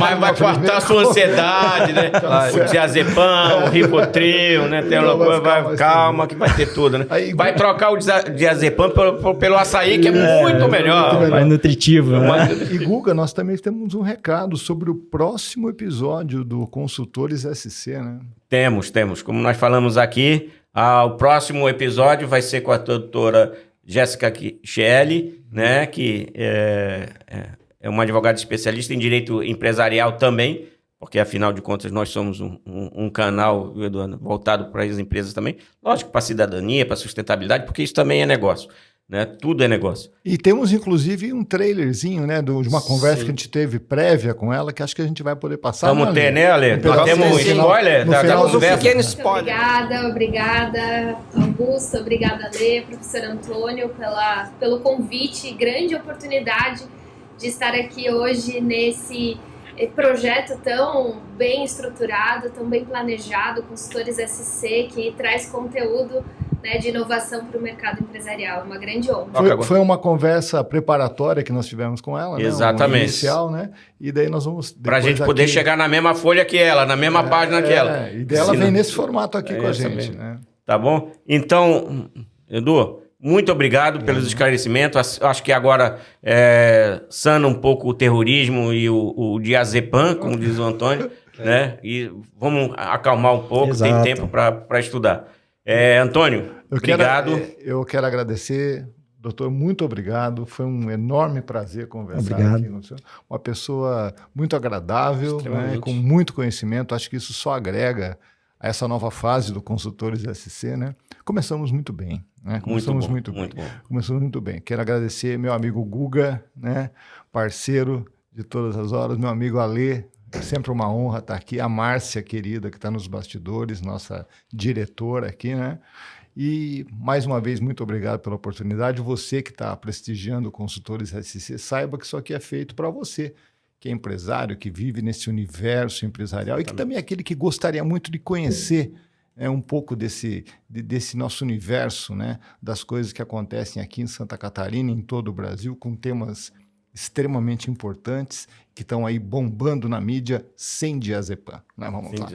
Mas vai cortar a sua ansiedade, né? O diazepam, o Rivotril, né? Tem uma coisa, calma que vai ter tudo, né? Aí, vai trocar o diazepam pelo açaí, que é muito melhor. Mais nutritivo. Né? E Guga, nós também temos um recado sobre o próximo episódio do Consultores SC, né? Temos. Como nós falamos aqui, o próximo episódio vai ser com a doutora Jéssica Chieli, né, que é uma advogada especialista em direito empresarial também, porque afinal de contas nós somos um canal, Eduardo, voltado para as empresas também, lógico, para a cidadania, para a sustentabilidade, porque isso também é negócio. Né? Tudo é negócio. E temos, inclusive, um trailerzinho, né, de uma conversa que a gente teve prévia com ela, que acho que a gente vai poder passar. Vamos ter, né, Ale? Nós temos um spoiler da conversa. Um pequeno spoiler. Obrigada, Augusto, obrigada, Ale, professor Antônio, pelo convite, grande oportunidade de estar aqui hoje nesse projeto tão bem estruturado, tão bem planejado, Consultores SC, que traz conteúdo, né, de inovação para o mercado empresarial. É uma grande honra. Foi uma conversa preparatória que nós tivemos com ela, exatamente. Né? Inicial, né? E daí nós vamos... Para a gente poder chegar na mesma folha que ela, na mesma página que ela. E dela vem nesse formato aqui com a gente. Né? Tá bom? Então, Edu, muito obrigado pelos esclarecimentos. Acho que agora sana um pouco o terrorismo e o diazepam, como diz o Antônio, né? E vamos acalmar um pouco, exato. Tem tempo para estudar. Antônio, obrigado. Eu quero agradecer, doutor, muito obrigado. Foi um enorme prazer conversar aqui com o senhor. Uma pessoa muito agradável, né, com muito conhecimento. Acho que isso só agrega a essa nova fase do Consultores SC, né? Começamos muito bem, né? Começamos muito bem. Quero agradecer meu amigo Guga, né? Parceiro de todas as horas, meu amigo Ale, Sempre uma honra estar aqui. A Márcia, querida, que está nos bastidores, nossa diretora aqui, né? E, mais uma vez, muito obrigado pela oportunidade. Você que está prestigiando Consultores SC, saiba que isso aqui é feito para você, que é empresário, que vive nesse universo empresarial e que também é aquele que gostaria muito de conhecer um pouco desse nosso universo, né? Das coisas que acontecem aqui em Santa Catarina e em todo o Brasil, com temas extremamente importantes que estão aí bombando na mídia sem diazepam. Né? Vamos lá.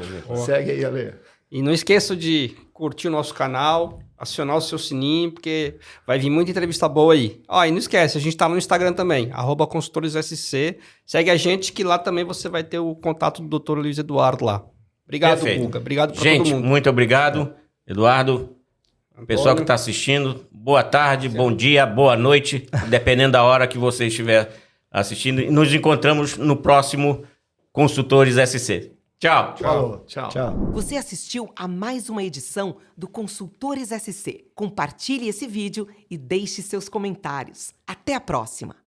Segue aí, Ale. E não esqueça de curtir o nosso canal, acionar o seu sininho, porque vai vir muita entrevista boa aí. E não esquece, a gente está no Instagram também, @consultoresSC. Segue a gente que lá também você vai ter o contato do Dr. Luiz Eduardo lá. Obrigado, Perfeito. Guga. Obrigado para todo Gente, mundo. muito obrigado. Eduardo, pessoal que está assistindo, boa tarde, bom dia, boa noite, dependendo da hora que você estiver assistindo. E nos encontramos no próximo Consultores SC. Tchau. Falou. Tchau. Tchau. Você assistiu a mais uma edição do Consultores SC. Compartilhe esse vídeo e deixe seus comentários. Até a próxima!